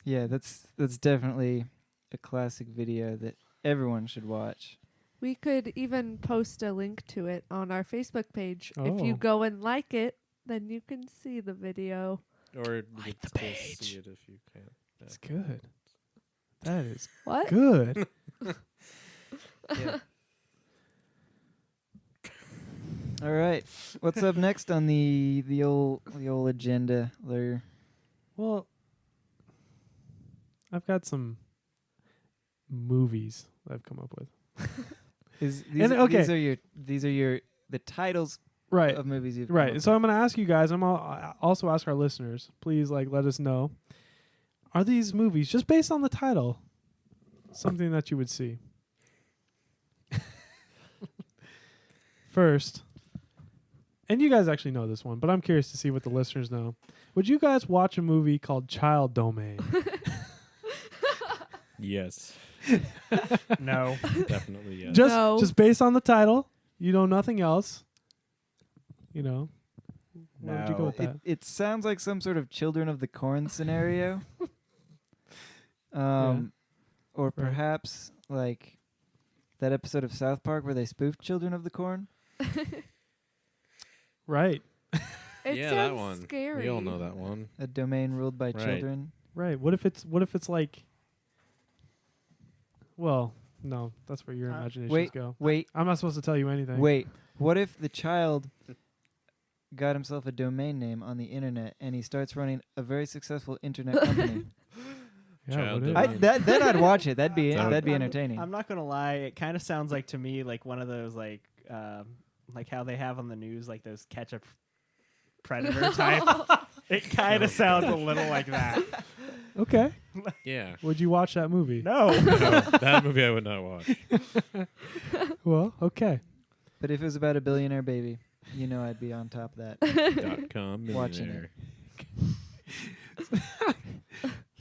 Yeah, that's definitely a classic video that everyone should watch. We could even post a link to it on our Facebook page. If you Oh. go and like it, then you can see the video. Or you Like could the still page. see it if you can't. It's good. That is What? good. Yeah. All right, what's up next on the old agenda there? Well, I've got some movies that I've come up with. These are the titles Right. of movies you've come Right. up So I'm going to ask you guys. I also ask our listeners. Please, let us know. Are these movies just based on the title? something that you would see. First, and you guys actually know this one, but I'm curious to see what the listeners know. Would you guys watch a movie called Child Domain? Yes, No. definitely yes. No. Just based on the title, you know nothing else. You know, where would you go No. with that? It sounds like some sort of Children of the Corn scenario. Or perhaps like that episode of South Park where they spoofed Children of the Corn. Right, It yeah, sounds that one. scary. We all know that one. A domain ruled by Right. children. right. What if it's like? Well, no, that's where your imaginations go. Wait, I'm not supposed to tell you anything. wait. What if the child got himself a domain name on the internet and he starts running a very successful internet company? Yeah, Child what if? domain. Then I'd watch it. That'd be That would- entertaining. I'm not gonna lie. It kind of sounds like to me like one of those like how they have on the news like those ketchup predator type. It kind of sounds a little like that. Okay. Yeah. Would you watch that movie? No. No, that movie I would not watch. Well, okay. But if it was about a billionaire baby, you know I'd be on top of that. .com Watching millionaire.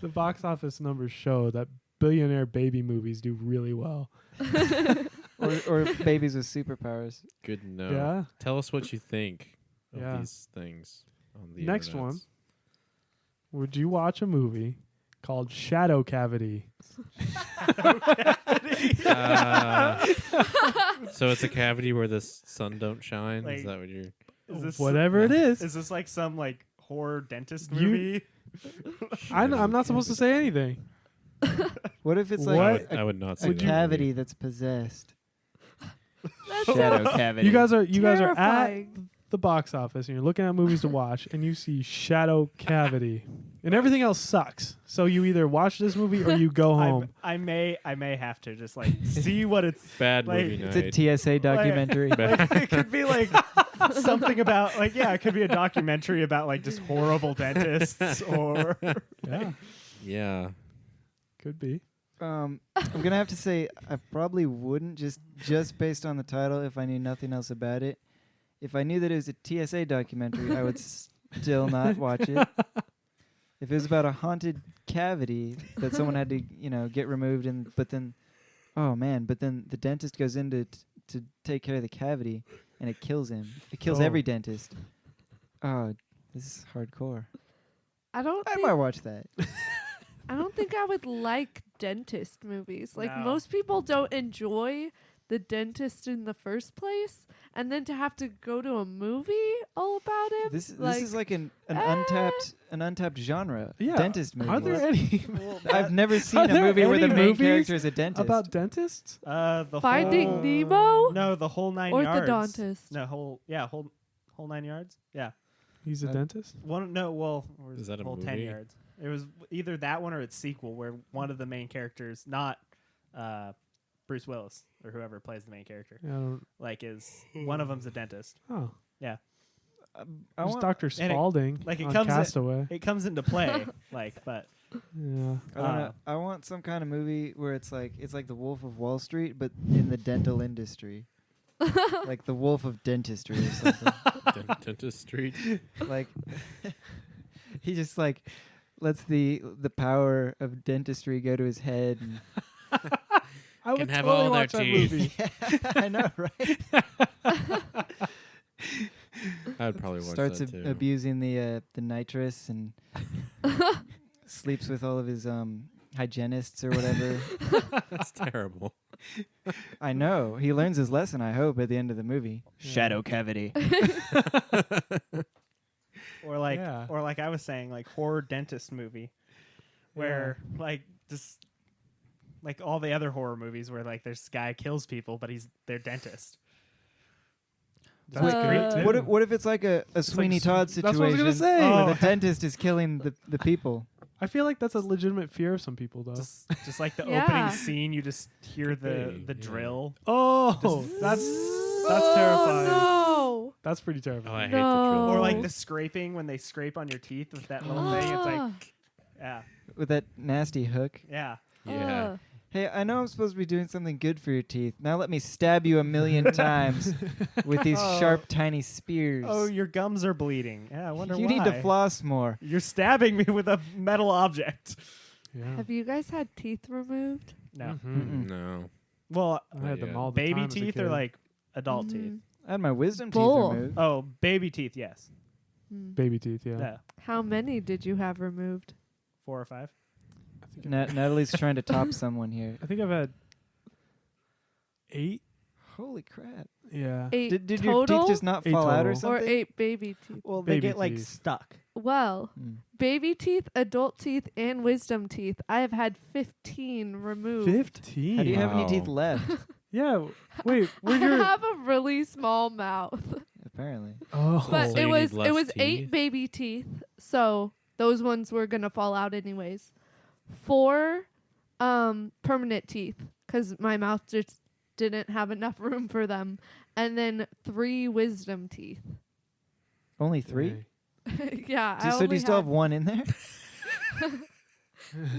The box office numbers show that billionaire baby movies do really well. or babies with superpowers. Good to know. Yeah. Tell us what you think of Yeah. these things on the Next internets. one. Would you watch a movie called Shadow Cavity? So it's a cavity where the sun don't shine. Is Like- that what you're? Is this Whatever it is. Is this like some like horror dentist You- movie? I'm not supposed to say anything. What if it's What? like I would not say a that cavity movie. that's possessed? That's Shadow cavity. You guys are at terrifying. the box office and you're looking at movies to watch and you see Shadow Cavity and everything else sucks. So you either watch this movie or you go home. I may have to just like see what it's Bad like, movie It's night. a TSA documentary. like. It could be like something about like it could be a documentary about like just horrible dentists or Yeah, Yeah. could be. I'm gonna have to say I probably wouldn't just based on the title if I knew nothing else about it. If I knew that it was a TSA documentary, I would still not watch it. If it was about a haunted cavity that someone had to get removed but then the dentist goes in to take care of the cavity and it kills him. It kills Oh. every dentist. Oh, this is hardcore. I don't I think might watch that. I don't think I would like dentist movies. Like No. most people don't enjoy the dentist in the first place, and then to have to go to a movie all about him. This is like an untapped genre. Yeah. Dentist movies. Are there any I've never seen Are a there movie where the any main movies character is a dentist. about dentists? the Finding whole, Nemo? No, the whole 9 yards. Orthodontist. No, whole 9 yards. Yeah. He's a Uh, dentist? Or Is that a whole 10 movie? yards? It was either that one or its sequel, where one of the main characters, not Bruce Willis or whoever plays the main character, Yeah, I don't. like is one of them's a dentist. Oh, I there's want, Dr. it- Spaulding like it on comes in- Castaway. It comes into play, like, but Yeah. I want some kind of movie where it's like the Wolf of Wall Street, but in the dental industry, like the Wolf of Dentistry or something. Dentist Street. Like he just like lets the power of dentistry go to his head. And I would Can have totally all their watch that teeth. movie. I know, right? I would probably watch Starts that too. abusing the nitrous and sleeps with all of his hygienists or whatever. That's terrible. I know. He learns his lesson, I hope, at the end of the movie. Yeah. Shadow cavity. or like Yeah. I was saying, like horror dentist movie, where like just like all the other horror movies where like this guy kills people, but he's their dentist. That's Uh, great too. What if it's like a Sweeney Todd that's situation? what I was gonna say. Where Oh. the dentist is killing the people. I feel like that's a legitimate fear of some people, though. Just like the Yeah. opening scene, you just hear Could the be, yeah. drill. Oh, Just- that's Oh, terrifying. No. That's pretty Oh, terrifying. I hate the No. drill. Or Oh. like the scraping when they scrape on your teeth with that little thing. It's like, yeah, With that nasty hook. yeah. Yeah. Hey, I know I'm supposed to be doing something good for your teeth. Now let me stab you a million times with these Oh. sharp, tiny spears. Oh, your gums are bleeding. Yeah, I wonder you why. need to floss more. You're stabbing me with a metal object. Yeah. Have you guys had teeth removed? No. Mm-mm. No. Well, I had them Yeah. all the baby time as a teeth or kid. like adult teeth? Mhm. I had my wisdom Both. teeth removed. Oh, baby teeth, yes. Mm. baby teeth. Yeah. Yeah. How many did you have removed? 4 or 5. I think Natalie's trying to top someone here. I think I've had 8. Holy crap. Yeah. 8 Did your total teeth just not 8 fall out or total. or something? 8 baby teeth? Well, they Baby get like teeth. stuck. Well, Mm. baby teeth, adult teeth, and wisdom teeth. I have had 15 removed. 15. How do you have any teeth Wow. left? Yeah. Wait. I Where's your? have a really small mouth. Apparently. Oh. But So it you was need less 8 teeth? baby teeth, so those ones were gonna fall out anyways. 4 permanent teeth, because my mouth just didn't have enough room for them, and then 3 wisdom teeth. Only 3? Okay. Yeah, So do you still have one in there?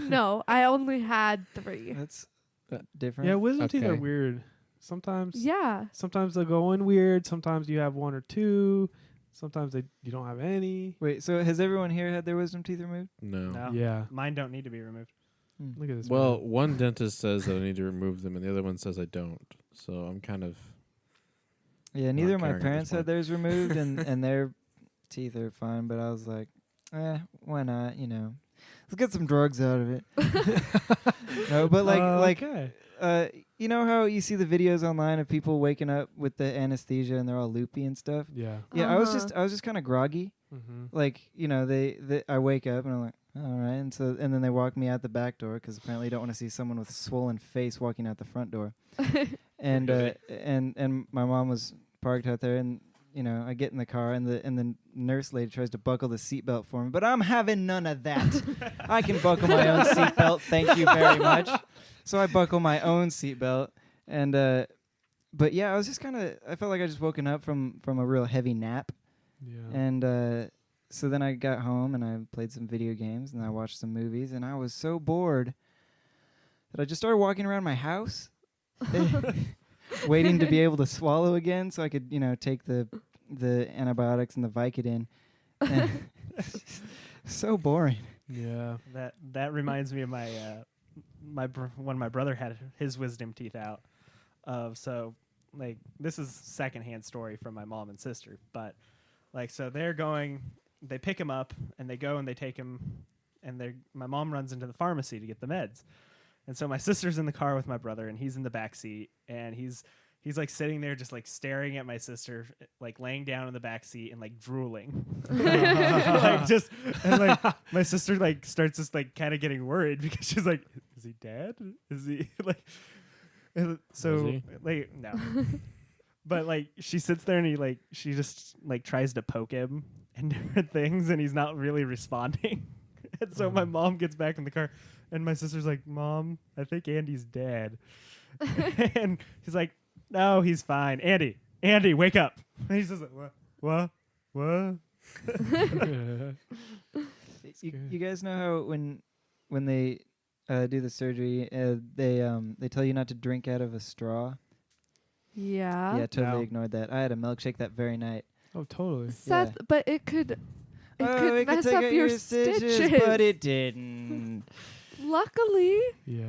No, I only had 3. That's Uh, different. Yeah. Wisdom teeth are Okay. weird. Sometimes. Yeah, Sometimes they'll go in weird. Sometimes you have 1 or 2. Sometimes you don't have any. Wait, so has everyone here had their wisdom teeth removed? No. No. Yeah. Mine don't need to be removed. Look at this. Well, man. one dentist says that I need to remove them, and the other one says I don't. So I'm kind of. Yeah, neither of my caring at this parents had point. theirs removed, and their teeth are fine. But I was like, why not? You know, let's get some drugs out of it. No, but okay. you know how you see the videos online of people waking up with the anesthesia and they're all loopy and stuff. Yeah. Yeah, I Uh-huh. was just kind of groggy. Mm-hmm. Like, you know, I wake up and I'm like, all right, and then they walk me out the back door because apparently you don't want to see someone with a swollen face walking out the front door. And and my mom was parked out there, and you know, I get in the car, and the nurse lady tries to buckle the seatbelt for me, but I'm having none of that. I can buckle my own seatbelt, thank you very much. So I buckle my own seatbelt, and but yeah, I was just I felt like I just woken up from a real heavy nap. Yeah. And so then I got home and I played some video games and I watched some movies, and I was so bored that I just started walking around my house waiting to be able to swallow again so I could, you know, take the antibiotics and the Vicodin. And so boring. Yeah. That reminds me of my when my brother had his wisdom teeth out. So like this is secondhand story from my mom and sister, but like so they pick him up and they go and they take him, and my mom runs into the pharmacy to get the meds. And so my sister's in the car with my brother, and he's in the back seat, and he's like sitting there just like staring at my sister, like laying down in the back seat and like drooling. Like just and like my sister like starts just like kind of getting worried because she's like, is he dead? Is he like and so Was he? like no. But like she sits there and she just like tries to poke him and different things, and he's not really responding. And so my mom gets back in the car, and my sister's like, "Mom, I think Andy's dead." And he's like, "No, he's fine. Andy, wake up." And he's just like, "What? You guys know how when they do the surgery, they tell you not to drink out of a straw? Yeah. Yeah, totally No. ignored that. I had a milkshake that very night. Oh, totally. Seth, but it could It mess take up out your stitches, but it didn't. Luckily, Yeah.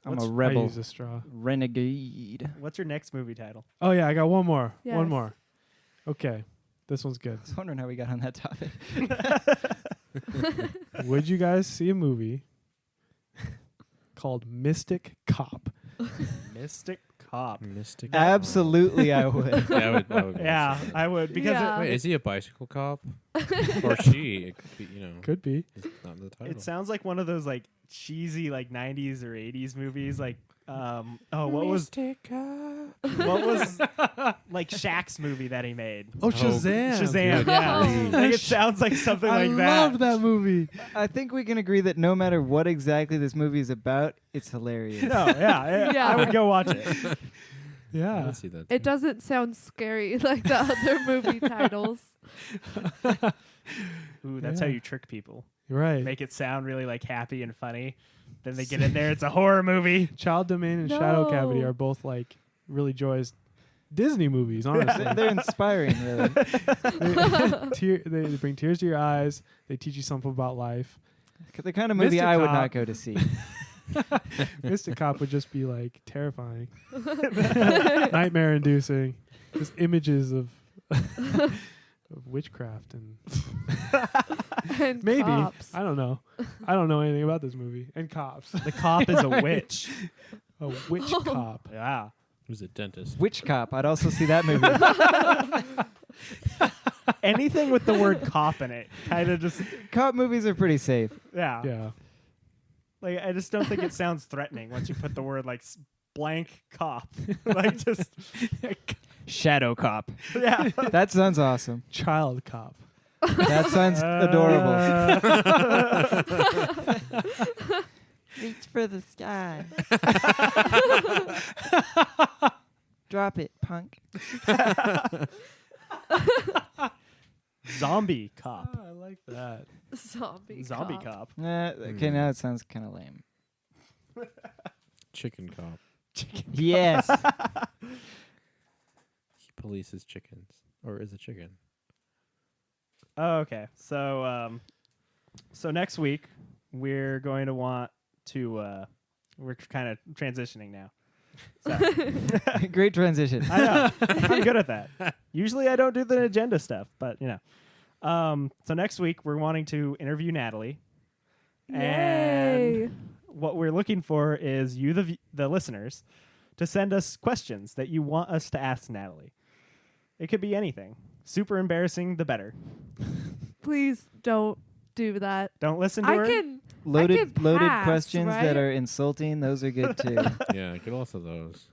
I'm What's- a I rebel use a straw. renegade. What's your next movie title?" Oh yeah, I got one more. Yes. One more. Okay. This one's good. I was wondering how we got on that topic. Would you guys see a movie called Mystic Cop? Mystic Cop. Mystic. Absolutely, I would. Yeah, I would watch Yeah, that. I would because Yeah. Wait, is he a bicycle cop or she? It could be, Could be. It's not in the title. it sounds like one of those like cheesy like 90s or 80s movies like what was like Shaq's movie that he made? Oh, Shazam. Shazam, good yeah. grief. Like it sounds like something I like that. loved that movie. I think we can agree that no matter what exactly this movie is about, it's hilarious. No, yeah, Yeah. I would go watch it. I Yeah. would see that. it doesn't sound scary like the other movie titles. Ooh, that's Yeah. how you trick people. Right. make it sound really like happy and funny. Then they get in there, it's a horror movie. Child Domain and Shadow Cavity No. are both like really joyous Disney movies, honestly. They're inspiring, really. They bring tears to your eyes. They teach you something about life. The kind of movie Mr. I would Cop. not go to see. Mystic Cop would just be like terrifying, nightmare inducing. Just images of witchcraft and And maybe cops. I don't know. I don't know anything about this movie. And cops. The cop is a witch. A witch cop. Yeah. Who's a dentist? Witch Cop. I'd also see that movie. Anything with the word cop in it kind of just, Cop movies are pretty safe. yeah. Yeah. Like, I just don't think it sounds threatening once you put the word like blank cop. Like, just, Shadow Cop. yeah. That sounds awesome. Child cop. That sounds adorable. Reach for the sky. Drop it, punk. Zombie cop. I like that. Zombie Cop. Okay, now it sounds kind of lame. Chicken cop. Yes. He polices chickens. Or is a chicken? Oh, okay. So next week we're going to want to we're kind of transitioning now. So, Great transition. I know. I'm good at that. Usually I don't do the agenda stuff, but you know. So next week we're wanting to interview Natalie. Yay. And what we're looking for is you, the listeners, to send us questions that you want us to ask Natalie. It could be anything. Super embarrassing, the better. Please don't do that. Don't listen to I her. can Loaded pass, questions right? that are insulting. Those are good too. Yeah, get also those.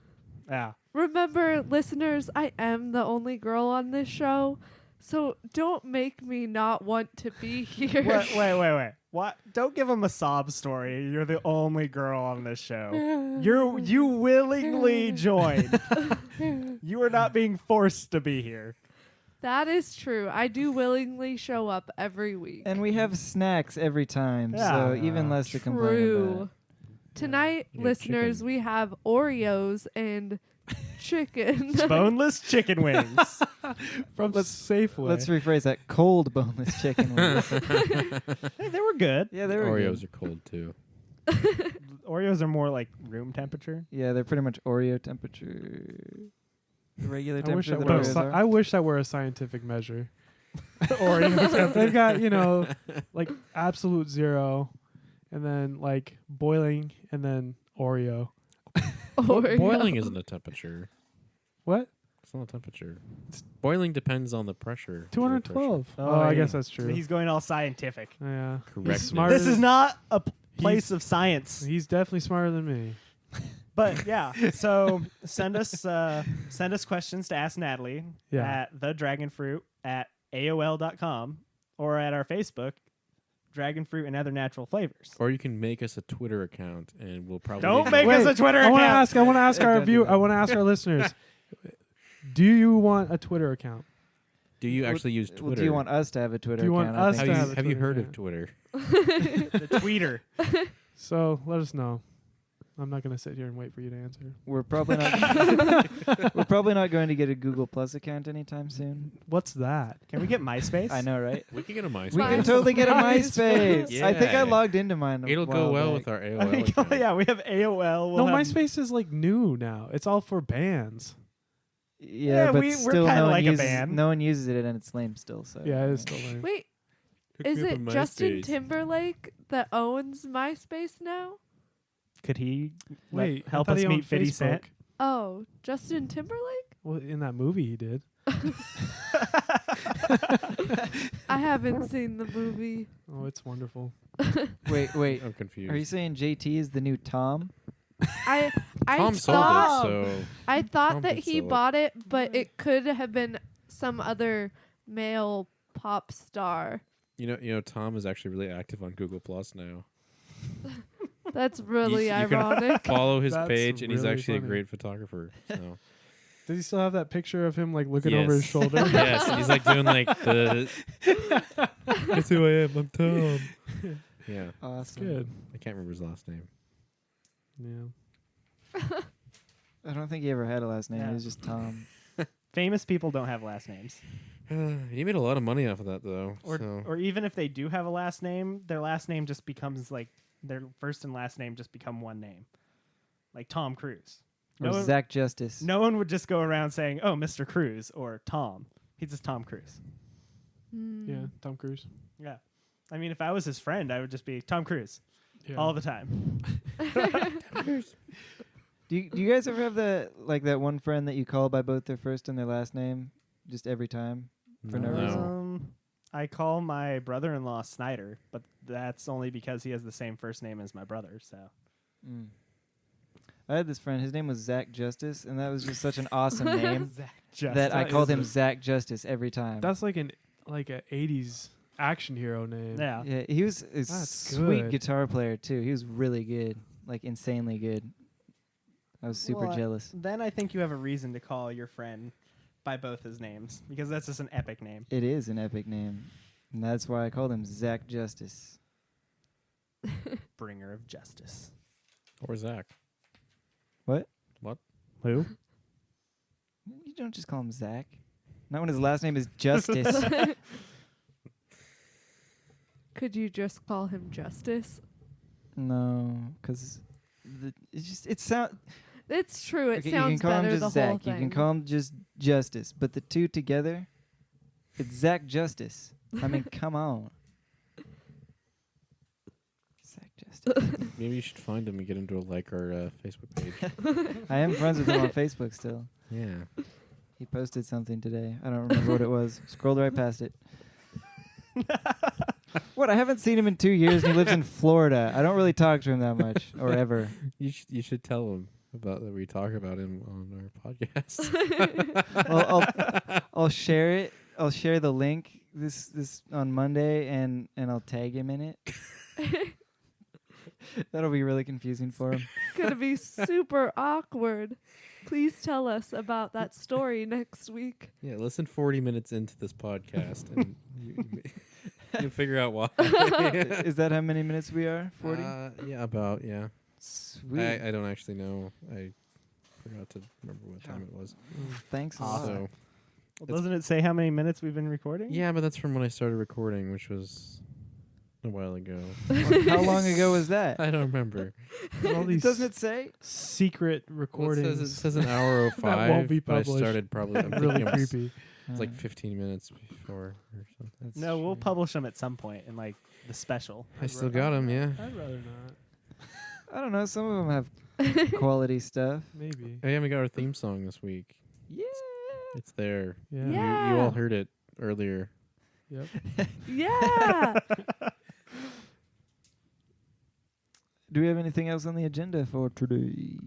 Yeah. remember, listeners, I am the only girl on this show, so don't make me not want to be here. Wait. What? Don't give them a sob story. You're the only girl on this show. You willingly joined. You are not being forced to be here. That is true. I do willingly show up every week. And we have snacks every time, so Yeah. even less to complain True. about. Tonight, Yeah, listeners, chicken. we have Oreos and chicken. Boneless chicken wings. From Safeway. Let's rephrase that. Cold boneless chicken wings. Hey, they were good. Yeah, they were Oreos good. are cold too. Oreos are more like room temperature. Yeah, they're pretty much Oreo temperature. The regular I wish temperature that that were Oreos are. I wish that were a scientific measure. Oreos. They've got, like absolute zero, and then like boiling, and then Oreo. Oreo. Boiling isn't a temperature. What? It's not a temperature. Boiling depends on the pressure. 212. Oh, Oh, I yeah. guess that's true. He's going all scientific. Yeah. Correctness. He's smarter. This is not a place of science. He's definitely smarter than me. But yeah, so send us questions to Ask Natalie Yeah. at thedragonfruit@aol.com or at our Facebook, Dragon Fruit and Other Natural Flavors. Or you can make us a Twitter account, and we'll probably Don't get make more- us a Twitter I want to account. ask our Don't do view. that. I want to ask our listeners. Do you want a Twitter account? Do you actually use Twitter? Well, do you want us to have a Twitter Do you want account? I us think to Have have you, a have you Twitter heard of account? Twitter? The tweeter. So let us know. I'm not going to sit here and wait for you to answer. we're probably not. We're probably not going to get a Google Plus account anytime soon. What's that? Can we get MySpace? I know, right? We can get a MySpace. We can MySpace. totally get a MySpace. MySpace. I think I Yeah. logged into mine. It'll go well with our AOL account. Yeah, we have AOL. We'll No, have MySpace is like new now. It's all for bands. Yeah, Yeah, but we're still, kinda no one like a uses. band. No one uses it, and it's lame still. So Yeah, it's still lame. Wait, Hook is me up it with Justin MySpace. Timberlake that owns MySpace now? Could he Wait, help I thought us he meet owned 50 Facebook. Cent? Oh, Justin Timberlake? Well, in that movie he did. I haven't seen the movie. Oh, it's wonderful. wait. I'm confused. Are you saying JT is the new Tom? I Tom sold thought it, so I thought Tom that did he sell it. bought it, but it could have been some other male pop star. you know, Tom is actually really active on Google Plus now. That's really you can ironic. Follow his That's page, and he's really actually funny. a great photographer. So. Does he still have that picture of him like looking over his Yes. shoulder? Yes, and he's like doing like the. Guess who I am? I'm Tom. Yeah, Awesome. Good. I can't remember his last name. Yeah. I don't think he ever had a last name. Yeah. He was just Tom. Famous people don't have last names. He made a lot of money off of that, though. Or so. or even if they do have a last name, their last name just becomes like their first and last name just become one name. Like Tom Cruise. Or No one, Zach Justice. no one would just go around saying, "Oh, Mr. Cruise" or Tom. He's just Tom Cruise. Yeah. Tom Cruise. Yeah. I mean, if I was his friend, I would just be Tom Cruise Yeah. all the time. Do you guys ever have that one friend that you call by both their first and their last name just every time for no No. reason? I call my brother-in-law Snyder, but that's only because he has the same first name as my brother. So Mm. I had this friend. His name was Zach Justice, and that was just such an awesome name that I That called is him a- Zach Justice every time. That's like a 80s action hero name. Yeah. Yeah, he was a That's sweet good. guitar player too. He was really good, like insanely good. I was super Well, jealous. Then I think you have a reason to call your friend by both his names because that's just an epic name. It is an epic name, and that's why I called him Zach Justice. Bringer of justice. Or Zach. What? Who? You don't just call him Zach. Not when his last name is Justice. Could you just call him Justice? No, because it sounds. It's true. It Okay, sounds you can call better him the just whole Zach. thing. You can call him just Justice, but the two together, it's Zach Justice. I mean, come on. Zach Justice. Maybe you should find him and get him to like our Facebook page. I am friends with him on Facebook still. Yeah. He posted something today. I don't remember what it was. Scrolled right past it. What? I haven't seen him in 2 years, and he lives in Florida. I don't really talk to him that much, or ever. You should tell him about that. We talk about him on our podcast. I'll share it. I'll share the link this on Monday, and I'll tag him in it. That'll be really confusing for him. Gonna be super awkward. Please tell us about that story next week. Yeah, listen 40 minutes into this podcast, and you'll figure out why. Is that how many minutes we are? 40? Yeah, about, yeah. Sweet. I don't actually know. I forgot to remember what time it was. Thanks a lot. Awesome. So, Well, doesn't it say how many minutes we've been recording? yeah, but that's from when I started recording, which was a while ago. How long ago was that? I don't remember. All these Doesn't it say? secret Well, recordings. it says an hour 05. That won't be but I published. started probably. I'm really thinking it was, creepy. it's like 15 minutes before or something. That's No, we'll true. publish them at some point in like the special. I still got them. Yeah. I'd rather not. I don't know. Some of them have quality stuff. Maybe. Oh, yeah, we got our theme song this week. Yeah. It's there. Yeah. Yeah. You all heard it earlier. Yep. Yeah. Do we have anything else on the agenda for today?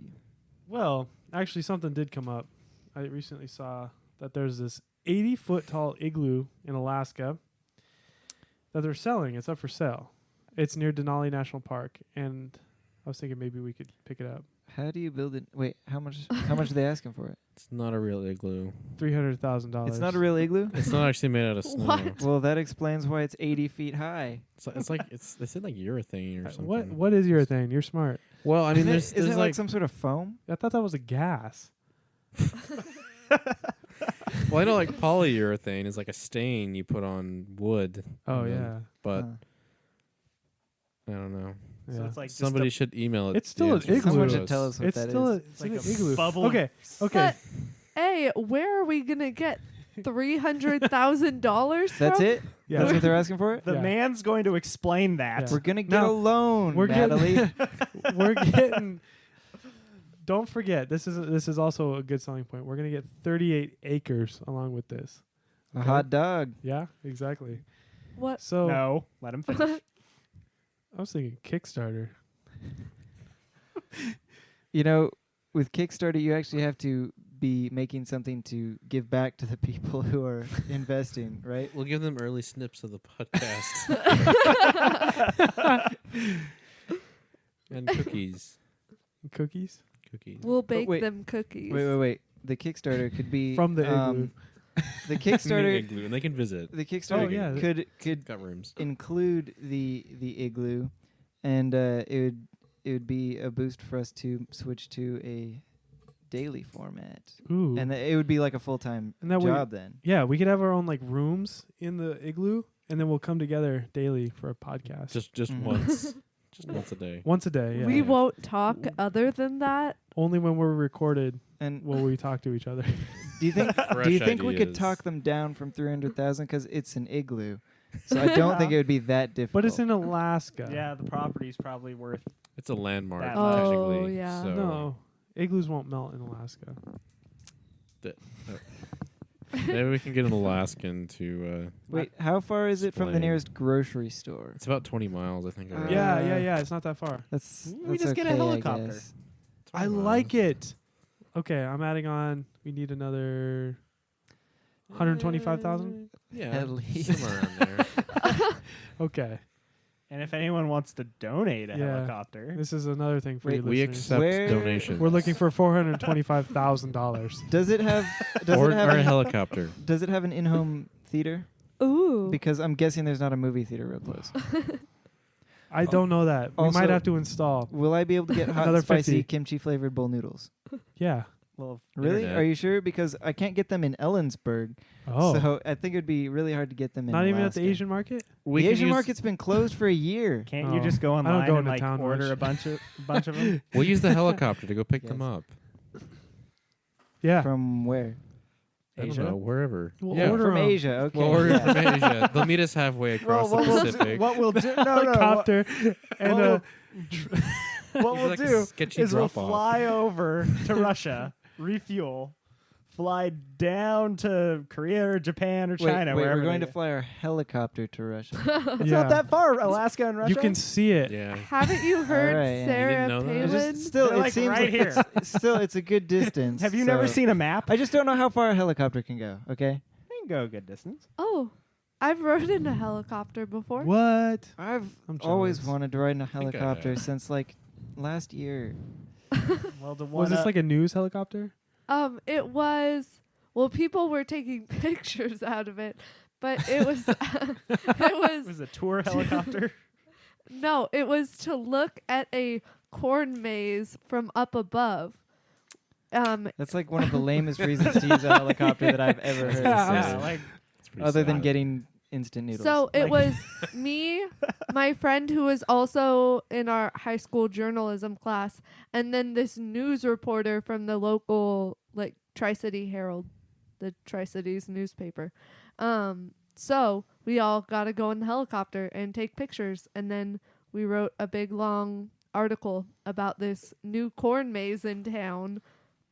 Well, actually, something did come up. I recently saw that there's this 80-foot tall igloo in Alaska that they're selling. It's up for sale. It's near Denali National Park, and I was thinking maybe we could pick it up. How do you build it? Wait, how much? How much are they asking for it? It's not a real igloo. $300,000. It's not a real igloo. It's not actually made out of snow. What? Well, that explains why it's 80 feet high. It's like they said like urethane or something. What is your thing? You're smart. Well, I mean, Isn't there's it like some sort of foam? I thought that was a gas. well, I know like polyurethane is like a stain you put on wood. Oh and then- yeah. but Huh. I don't know. Yeah. So it's like Somebody just should email it. It's still an answer to igloo. Someone us. should tell us what It's that still is. it's like an a igloo. bubble. Okay. Okay. But, hey, where are we gonna get $300,000 That's from? it? Yeah. That's what they're asking for it? The Yeah. man's going to explain that. Yeah. We're going to get No, a loan, we're Natalie. getting we're getting don't forget this is also a good selling point. We're gonna get 38 acres along with this. A hot dog. Yeah, exactly. What? So No, let him finish. I was thinking Kickstarter. You know, with Kickstarter, you actually have to be making something to give back to the people who are investing, right? We'll give them early snips of the podcast and cookies. Cookies Cookies. We'll bake wait. them cookies. Wait. The Kickstarter could be from the igloo. the Mini Kickstarter igloo, and they can visit. the Kickstarter yeah. could Got rooms. include the igloo, and it would be a boost for us to switch to a daily format, Ooh. and it would be like a full-time And that way- job then. Yeah, we could have our own like rooms in the igloo, and then we'll come together daily for a podcast. Just Mhm. once. Just once a day. once a day. Yeah. We won't talk other than that. Only when we're recorded And will we talk to each other. do you think Fresh we could ideas. talk them down from 300,000 because it's an igloo? So I don't think it would be that difficult. But it's in Alaska. Yeah, the property's probably worth. It's a landmark, That much. technically. Oh, yeah. So No, igloos won't melt in Alaska. maybe we can get an Alaskan to. Wait, how far is it from the explain. nearest grocery store? It's about 20 miles, I think. away. Yeah. It's not that far. That's We just get a okay, I helicopter. guess. 20 I miles. like it. Okay, I'm adding on. We need another 125,000. Yeah, At least. somewhere around there. Okay, And if anyone wants to donate a Yeah. helicopter, this is another thing for Wait, you We listeners. accept Where- donations. We're looking for $425,000. Does it have? Does or, it have? or a helicopter. Does it have an in-home theater? Ooh. Because I'm guessing there's not a movie theater real close. I don't know that. We Also- might have to install. Will I be able to get hot Another and spicy 50. kimchi flavored bowl noodles? Yeah. well, Really? Internet. Are you sure? Because I can't get them in Ellensburg, Oh, so I think it would be really hard to get them in. not even at the Alaska. Asian market. We The can Asian use- market's been closed for a year. can't Oh. you just go I don't online go and into like town order much. a bunch of them? We'll use the helicopter to go pick them Yes. up. Yeah. From where? I don't Asia? know, wherever. We'll yeah. order From 'em. Asia. Okay. We'll order yeah. from Asia. They'll meet us halfway across the Pacific. What we'll do? No, no. Helicopter and what It'll be we'll like a do sketchy is we'll drop-off. fly over to Russia, refuel, fly down to Korea or Japan or Wait, China. wait, wherever we're going they- to fly our helicopter to Russia. It's not that far. Alaska and Russia. You can see it. Yeah. Haven't you heard Alright, yeah. You Sarah didn't know that? It's Palin? just, still, They're it like seems right like here. it's a good distance. Have you never so- seen a map? I just don't know how far a helicopter can go. Okay. I can go a good distance. Oh, I've ridden a helicopter before. What? I've I'm always jealous. wanted to ride in a think I helicopter have. since like last year. Well, the Was this like a news helicopter? It was. Well, people were taking pictures out of it, but it was. it was a tour helicopter? No, it was to look at a corn maze from up above. That's like one of the lamest reasons to use a helicopter that I've ever heard. Yeah, like It's pretty Other than sad. getting instant noodles. So it Like- was me, my friend who was also in our high school journalism class, and then this news reporter from the local like Tri-City Herald, the Tri-Cities newspaper. So we all got to go in the helicopter and take pictures, and then we wrote a big long article about this new corn maze in town.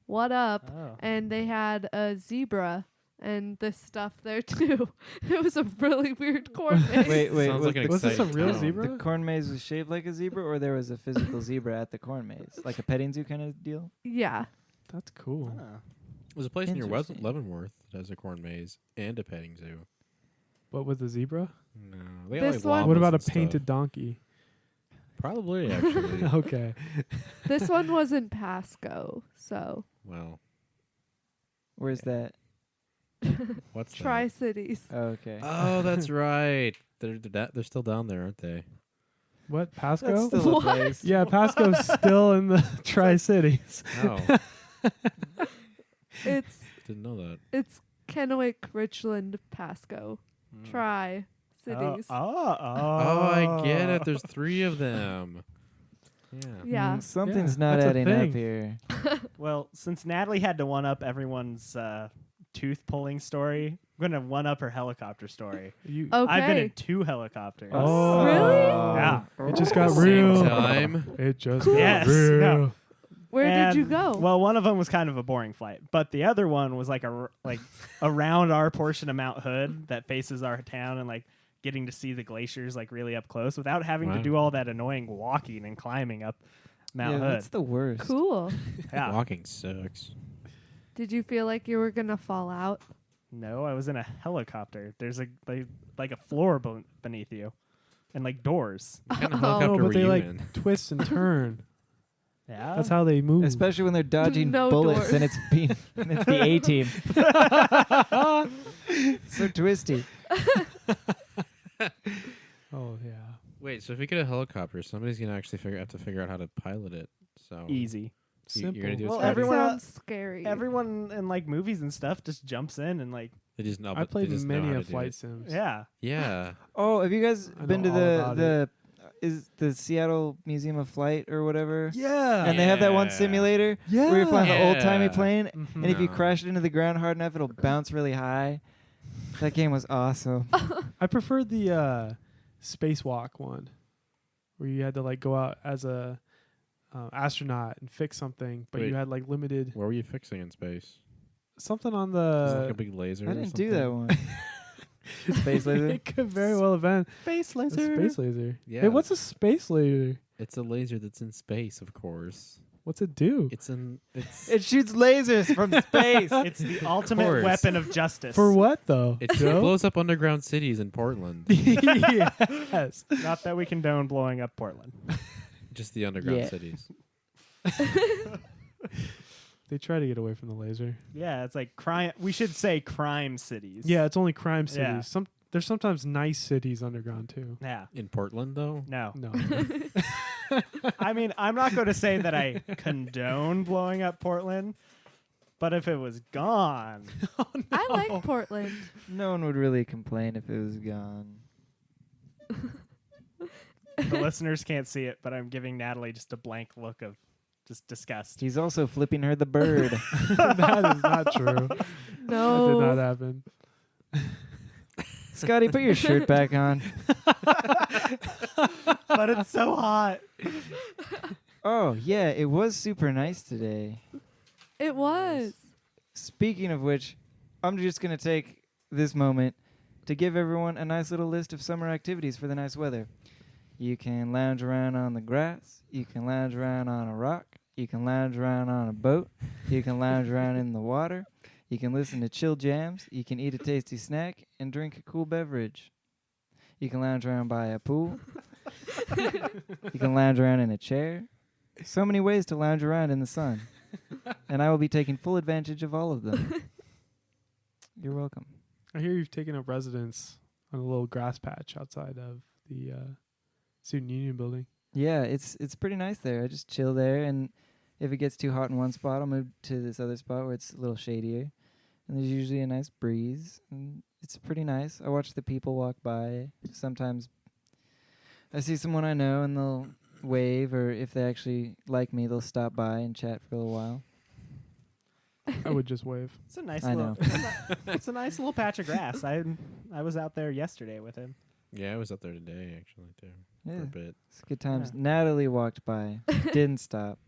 What up? oh. And they had a zebra and this stuff there too. It was a really weird corn maze. wait, Sounds like an Was this a exciting real town. zebra? the corn maze was shaped like a zebra, or there was a physical zebra at the corn maze, like a petting zoo kind of deal. Yeah. That's cool. Oh. There's a place near Interesting. Leavenworth that has a corn maze and a petting zoo. What with the zebra? No, they This like one- llamas What about a and stuff. painted donkey? Probably actually. Okay. This one was in Pasco, so Well, Where's that? what's that? Tri-Cities. Oh, okay. Oh, that's right. They're still down there, aren't they? What? Pasco? That's still a What? place. Yeah, Pasco's still in the Tri-Cities. Oh, It's didn't know that. it's Kennewick, Richland, Pasco. Hmm. Tri-Cities. Oh, Oh, I get it. There's 3 of them. Yeah. Yeah. Something's Yeah, not that's a adding up thing. here. Well, since Natalie had to one up everyone's tooth pulling story, I'm gonna one up her helicopter story. You, Okay. I've been in 2 helicopters. Oh. Really? Yeah. It just got Same real. time. It just Cool. got Yes, real. no. Where did you And- go? Well, one of them was kind of a boring flight, but the other one was like around our portion of Mount Hood that faces our town, and like getting to see the glaciers like really up close without having to Wow. do all that annoying walking and climbing up Mount Yeah, Hood. that's the worst. Cool. Yeah. Walking sucks. Did you feel like you were gonna fall out? No, I was in a helicopter. There's a like a floor beneath you, and like doors. What kind of Oh, helicopter but were they you like in? twist and turn. Yeah. That's how they move. Especially when they're dodging No bullets doors. and it's the A team. So twisty. Oh yeah. Wait, so if we get a helicopter, somebody's gonna actually have to figure out how to pilot it. So Easy. Simple. you're gonna do it Well, Scotty? everyone- sounds scary. Everyone in like movies and stuff just jumps in and like, They just know. I but they played just know many how a to do flight it. sims. yeah. Yeah. Oh, have you guys I been to know all about the is the Seattle Museum of Flight or whatever? Yeah. And they have that one Yeah. simulator yeah. where you're flying the old timey Yeah. plane, Mhm. and if you No. crash it into the ground hard enough, it'll bounce really high. That game was awesome. I preferred the spacewalk one, where you had to like go out as a astronaut and fix something, but Wait. you had like limited What were you fixing in space? something on Is it like a the. big laser? I or didn't do that something? one. Space laser. It could very well have been Space a laser. space laser. Yeah. Hey, what's a space laser? It's a laser that's in space, of course. What's it do? It's in. It's. It shoots lasers from space. It's the ultimate course. weapon of justice. For what though? It Joe? blows up underground cities in Portland. Yes. Not that we condone blowing up Portland. Just the underground Yeah. cities. They try to get away from the laser. Yeah, it's like crime. We should say crime cities. Yeah, it's only crime cities. Yeah. There's sometimes nice cities underground too. Yeah. In Portland, though? No. No. I mean, I'm not going to say that I condone blowing up Portland, but if it was gone, I like Portland. No one would really complain if it was gone. the listeners can't see it, but I'm giving Natalie just a blank look of just disgust. He's also flipping her the bird. That is not true. No. That did not happen. Scotty, put your shirt back on. But it's so hot. Oh, yeah, it was super nice today. It was. Speaking of which, I'm just going to take this moment to give everyone a nice little list of summer activities for the nice weather. You can lounge around on the grass. You can lounge around on a rock. You can lounge around on a boat. You can lounge around in the water. You can listen to chill jams. You can eat a tasty snack and drink a cool beverage. You can lounge around by a pool. You can lounge around in a chair. So many ways to lounge around in the sun. And I will be taking full advantage of all of them. You're welcome. I hear you've taken up residence on a little grass patch outside of the Student Union building. Yeah, it's pretty nice there. I just chill there, and if it gets too hot in one spot, I'll move to this other spot where it's a little shadier. And there's usually a nice breeze, and it's pretty nice. I watch the people walk by. Sometimes I see someone I know, and they'll wave, or if they actually like me, they'll stop by and chat for a little while. I would just wave. It's a nice I little. It's a nice little patch of grass. I was out there yesterday with him. Yeah, I was up there today, actually, too. Yeah, For a bit. it's good times. Yeah. Natalie walked by, didn't stop.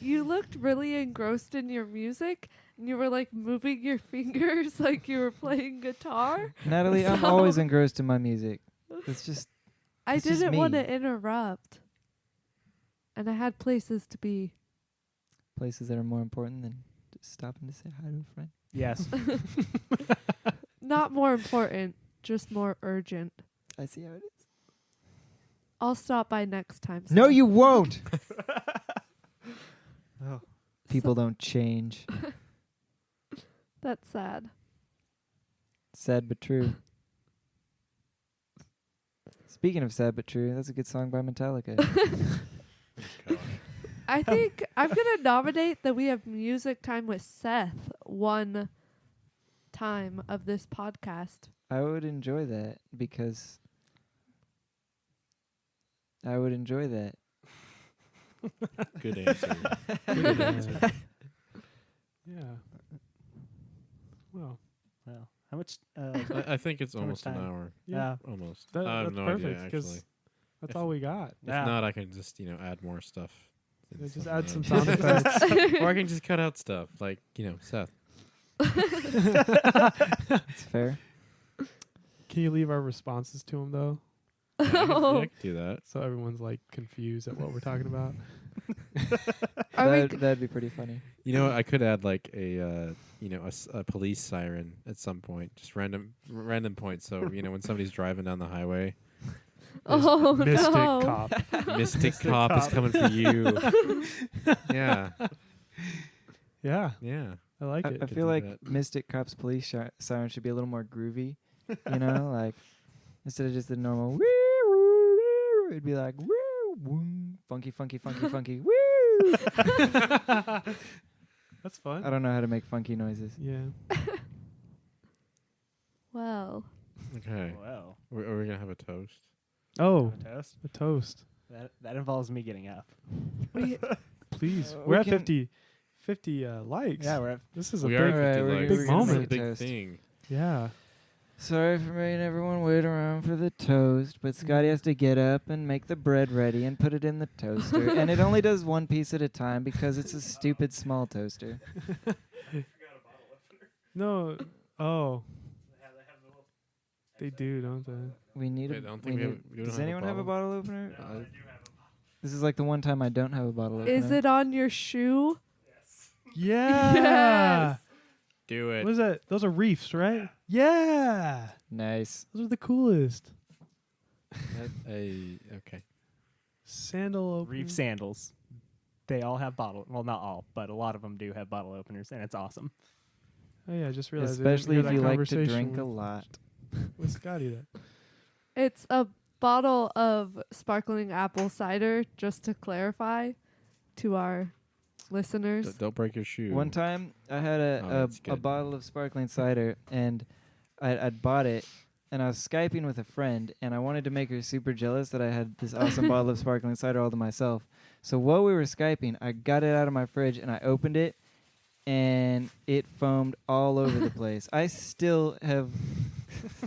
You looked really engrossed in your music, and you were like moving your fingers like you were playing guitar. Natalie, I'm So- always engrossed in my music. It's just I It's just didn't want me. to interrupt. And I had places to be. places that are more important than just stopping to say hi to a friend. Yes. Not more important, just more urgent. I see how it is. I'll stop by next time. No, Sam. you won't. Oh. People don't change. That's sad. Sad but true. Speaking of sad but true, that's a good song by Metallica. God. I think I'm going to nominate that we have music time with Seth one time of this podcast. I would enjoy that because I would enjoy that. Good answer. Good answer. Yeah. Well, Well, how much? I think it's Too much almost an time. hour. yeah. Almost. That- I have that's no perfect idea, 'cause actually. That's If- all we got. If Yeah. not, I can just, add more stuff. Yeah, just Something add some else. sound effects. Or I can just cut out stuff, like, Seth. It's fair. Can you leave our responses to him though, Yeah, I can do that. so everyone's like confused at what we're talking about? Are we That'd be pretty funny. You know what? I could add like a police siren at some point, just random point. So when somebody's driving down the highway, Oh Mystic no. cop. Mystic Cop is coming for you. Yeah. Yeah, Yeah. I like I it. feel do like that. Mystic Cop's police siren should be a little more groovy. You know, like instead of just the normal woo, woo, woo, it'd be like woo, woo, funky, funky, funky, funky, woo. That's fun. I don't know how to make funky noises. Yeah. Well, Okay. Well, Are we gonna have a toast? Oh, toast. a toast. That involves me getting up. we, Please. We We're at can- 50 likes. Yeah, we're at This is a We big. are Alright, 50 we're likes. Big It's a moment. big Toast. thing. Yeah. Sorry for making everyone wait around for the toast, but Scotty has to get up and make the bread ready and put it in the toaster. And it only does one piece at a time because it's a stupid small toaster. No. Oh. They do, don't they? We need Wait, I a. don't we think we need- have- we don't does have a anyone have a bottle opener? Uh, This is like the one time I don't have a bottle opener. is it on your shoe? Yeah. Yes. do it. What is that? Those are reefs, right? Yeah. Nice. Those are the coolest. Okay. Sandal opener. Reef sandals. They all have bottle. Well, not all, but a lot of them do have bottle openers, and it's awesome. Oh yeah, I just realized. Especially if you like to conversation drink with, a lot. with Scotty. That. It's a bottle of sparkling apple cider, just to clarify to our listeners. Don't break your shoe. One time I had Oh, that's a good. bottle of sparkling cider and I'd bought it and I was Skyping with a friend and I wanted to make her super jealous that I had this awesome bottle of sparkling cider all to myself. So while we were Skyping, I got it out of my fridge and I opened it and it foamed all over the place. I still have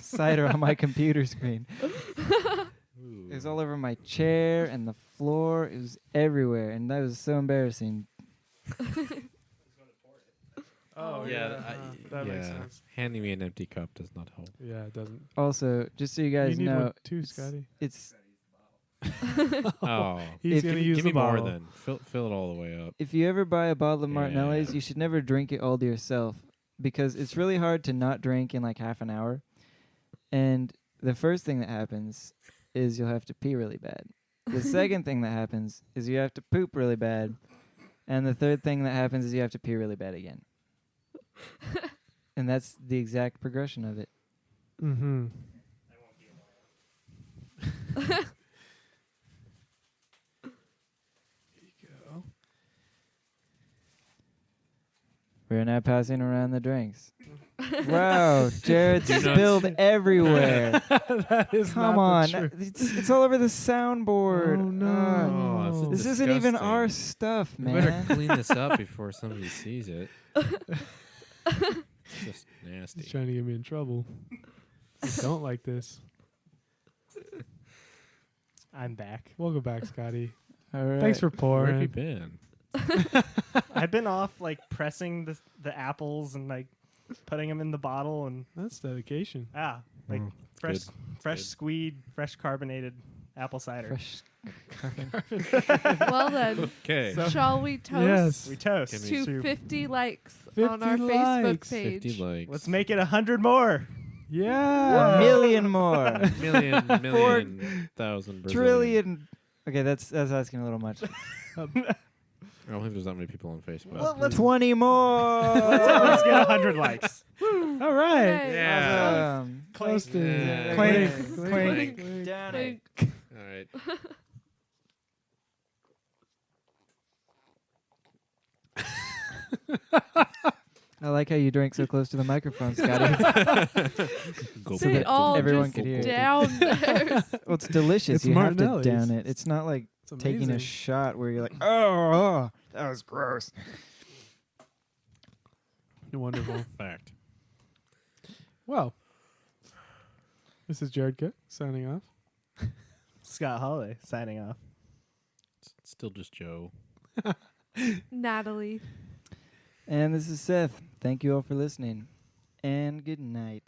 cider on my computer screen. Ooh. It was all over my chair and the floor. It was everywhere and that was so embarrassing. Oh Yeah, that makes sense. Handing me an empty cup does not help. Yeah, it doesn't. Also, just so you guys you need know, one too, it's- Scotty. it's Oh, He's If- gonna give use me the more bottle. then. Fill it all the way up. if you ever buy a bottle of Martinelli's, Yeah. you should never drink it all to yourself because it's really hard to not drink in like half an hour. And the first thing that happens is you'll have to pee really bad. The second thing that happens is you have to poop really bad. And the third thing that happens is you have to pee really bad again. And that's the exact progression of it. Mm-hmm. We're now passing around the drinks. Wow, Jared Do not- spilled everywhere. That is Come not on, the truth. it's all over the soundboard. Oh, no. Ah, Oh, this it's isn't even disgusting. our stuff, We better man. clean this up before somebody sees it. It's just He's nasty. trying to get me in trouble. I don't like this. I'm back. Welcome back, Scotty. All right. Thanks for Where have you pouring. been? I've been off like pressing the apples and like putting them in the bottle and That's dedication. like fresh good. fresh Good. squeezed, fresh carbonated apple cider. fresh. Well then, Okay. shall we toast Yes. We toast. Can we- to 50 likes 50 on our Facebook likes. page? 50 likes. Let's make it 100 more. Yeah. A million more. million, thousand, Brazilian. Trillion. Okay, that's asking a little much. I don't think there's that many people on Facebook. Well, let's 20 more. let's get 100 likes. All right. Hey, Yeah. Awesome. Toasted. Yeah. Clink, Clink. clink, down it. Clink. All right. I like how you drank so close to the microphone, Scotty. Go So They that all everyone just could hear it. down there. Well, it's delicious. It's you have to Martinelli's. down it. It's not like It's taking a amazing. shot where you're like, oh, that was gross. Wonderful. Fact. Well, this is Jared Cook signing off. Scott Holiday signing off. It's still just Joe. Natalie. And this is Seth. Thank you all for listening. And good night.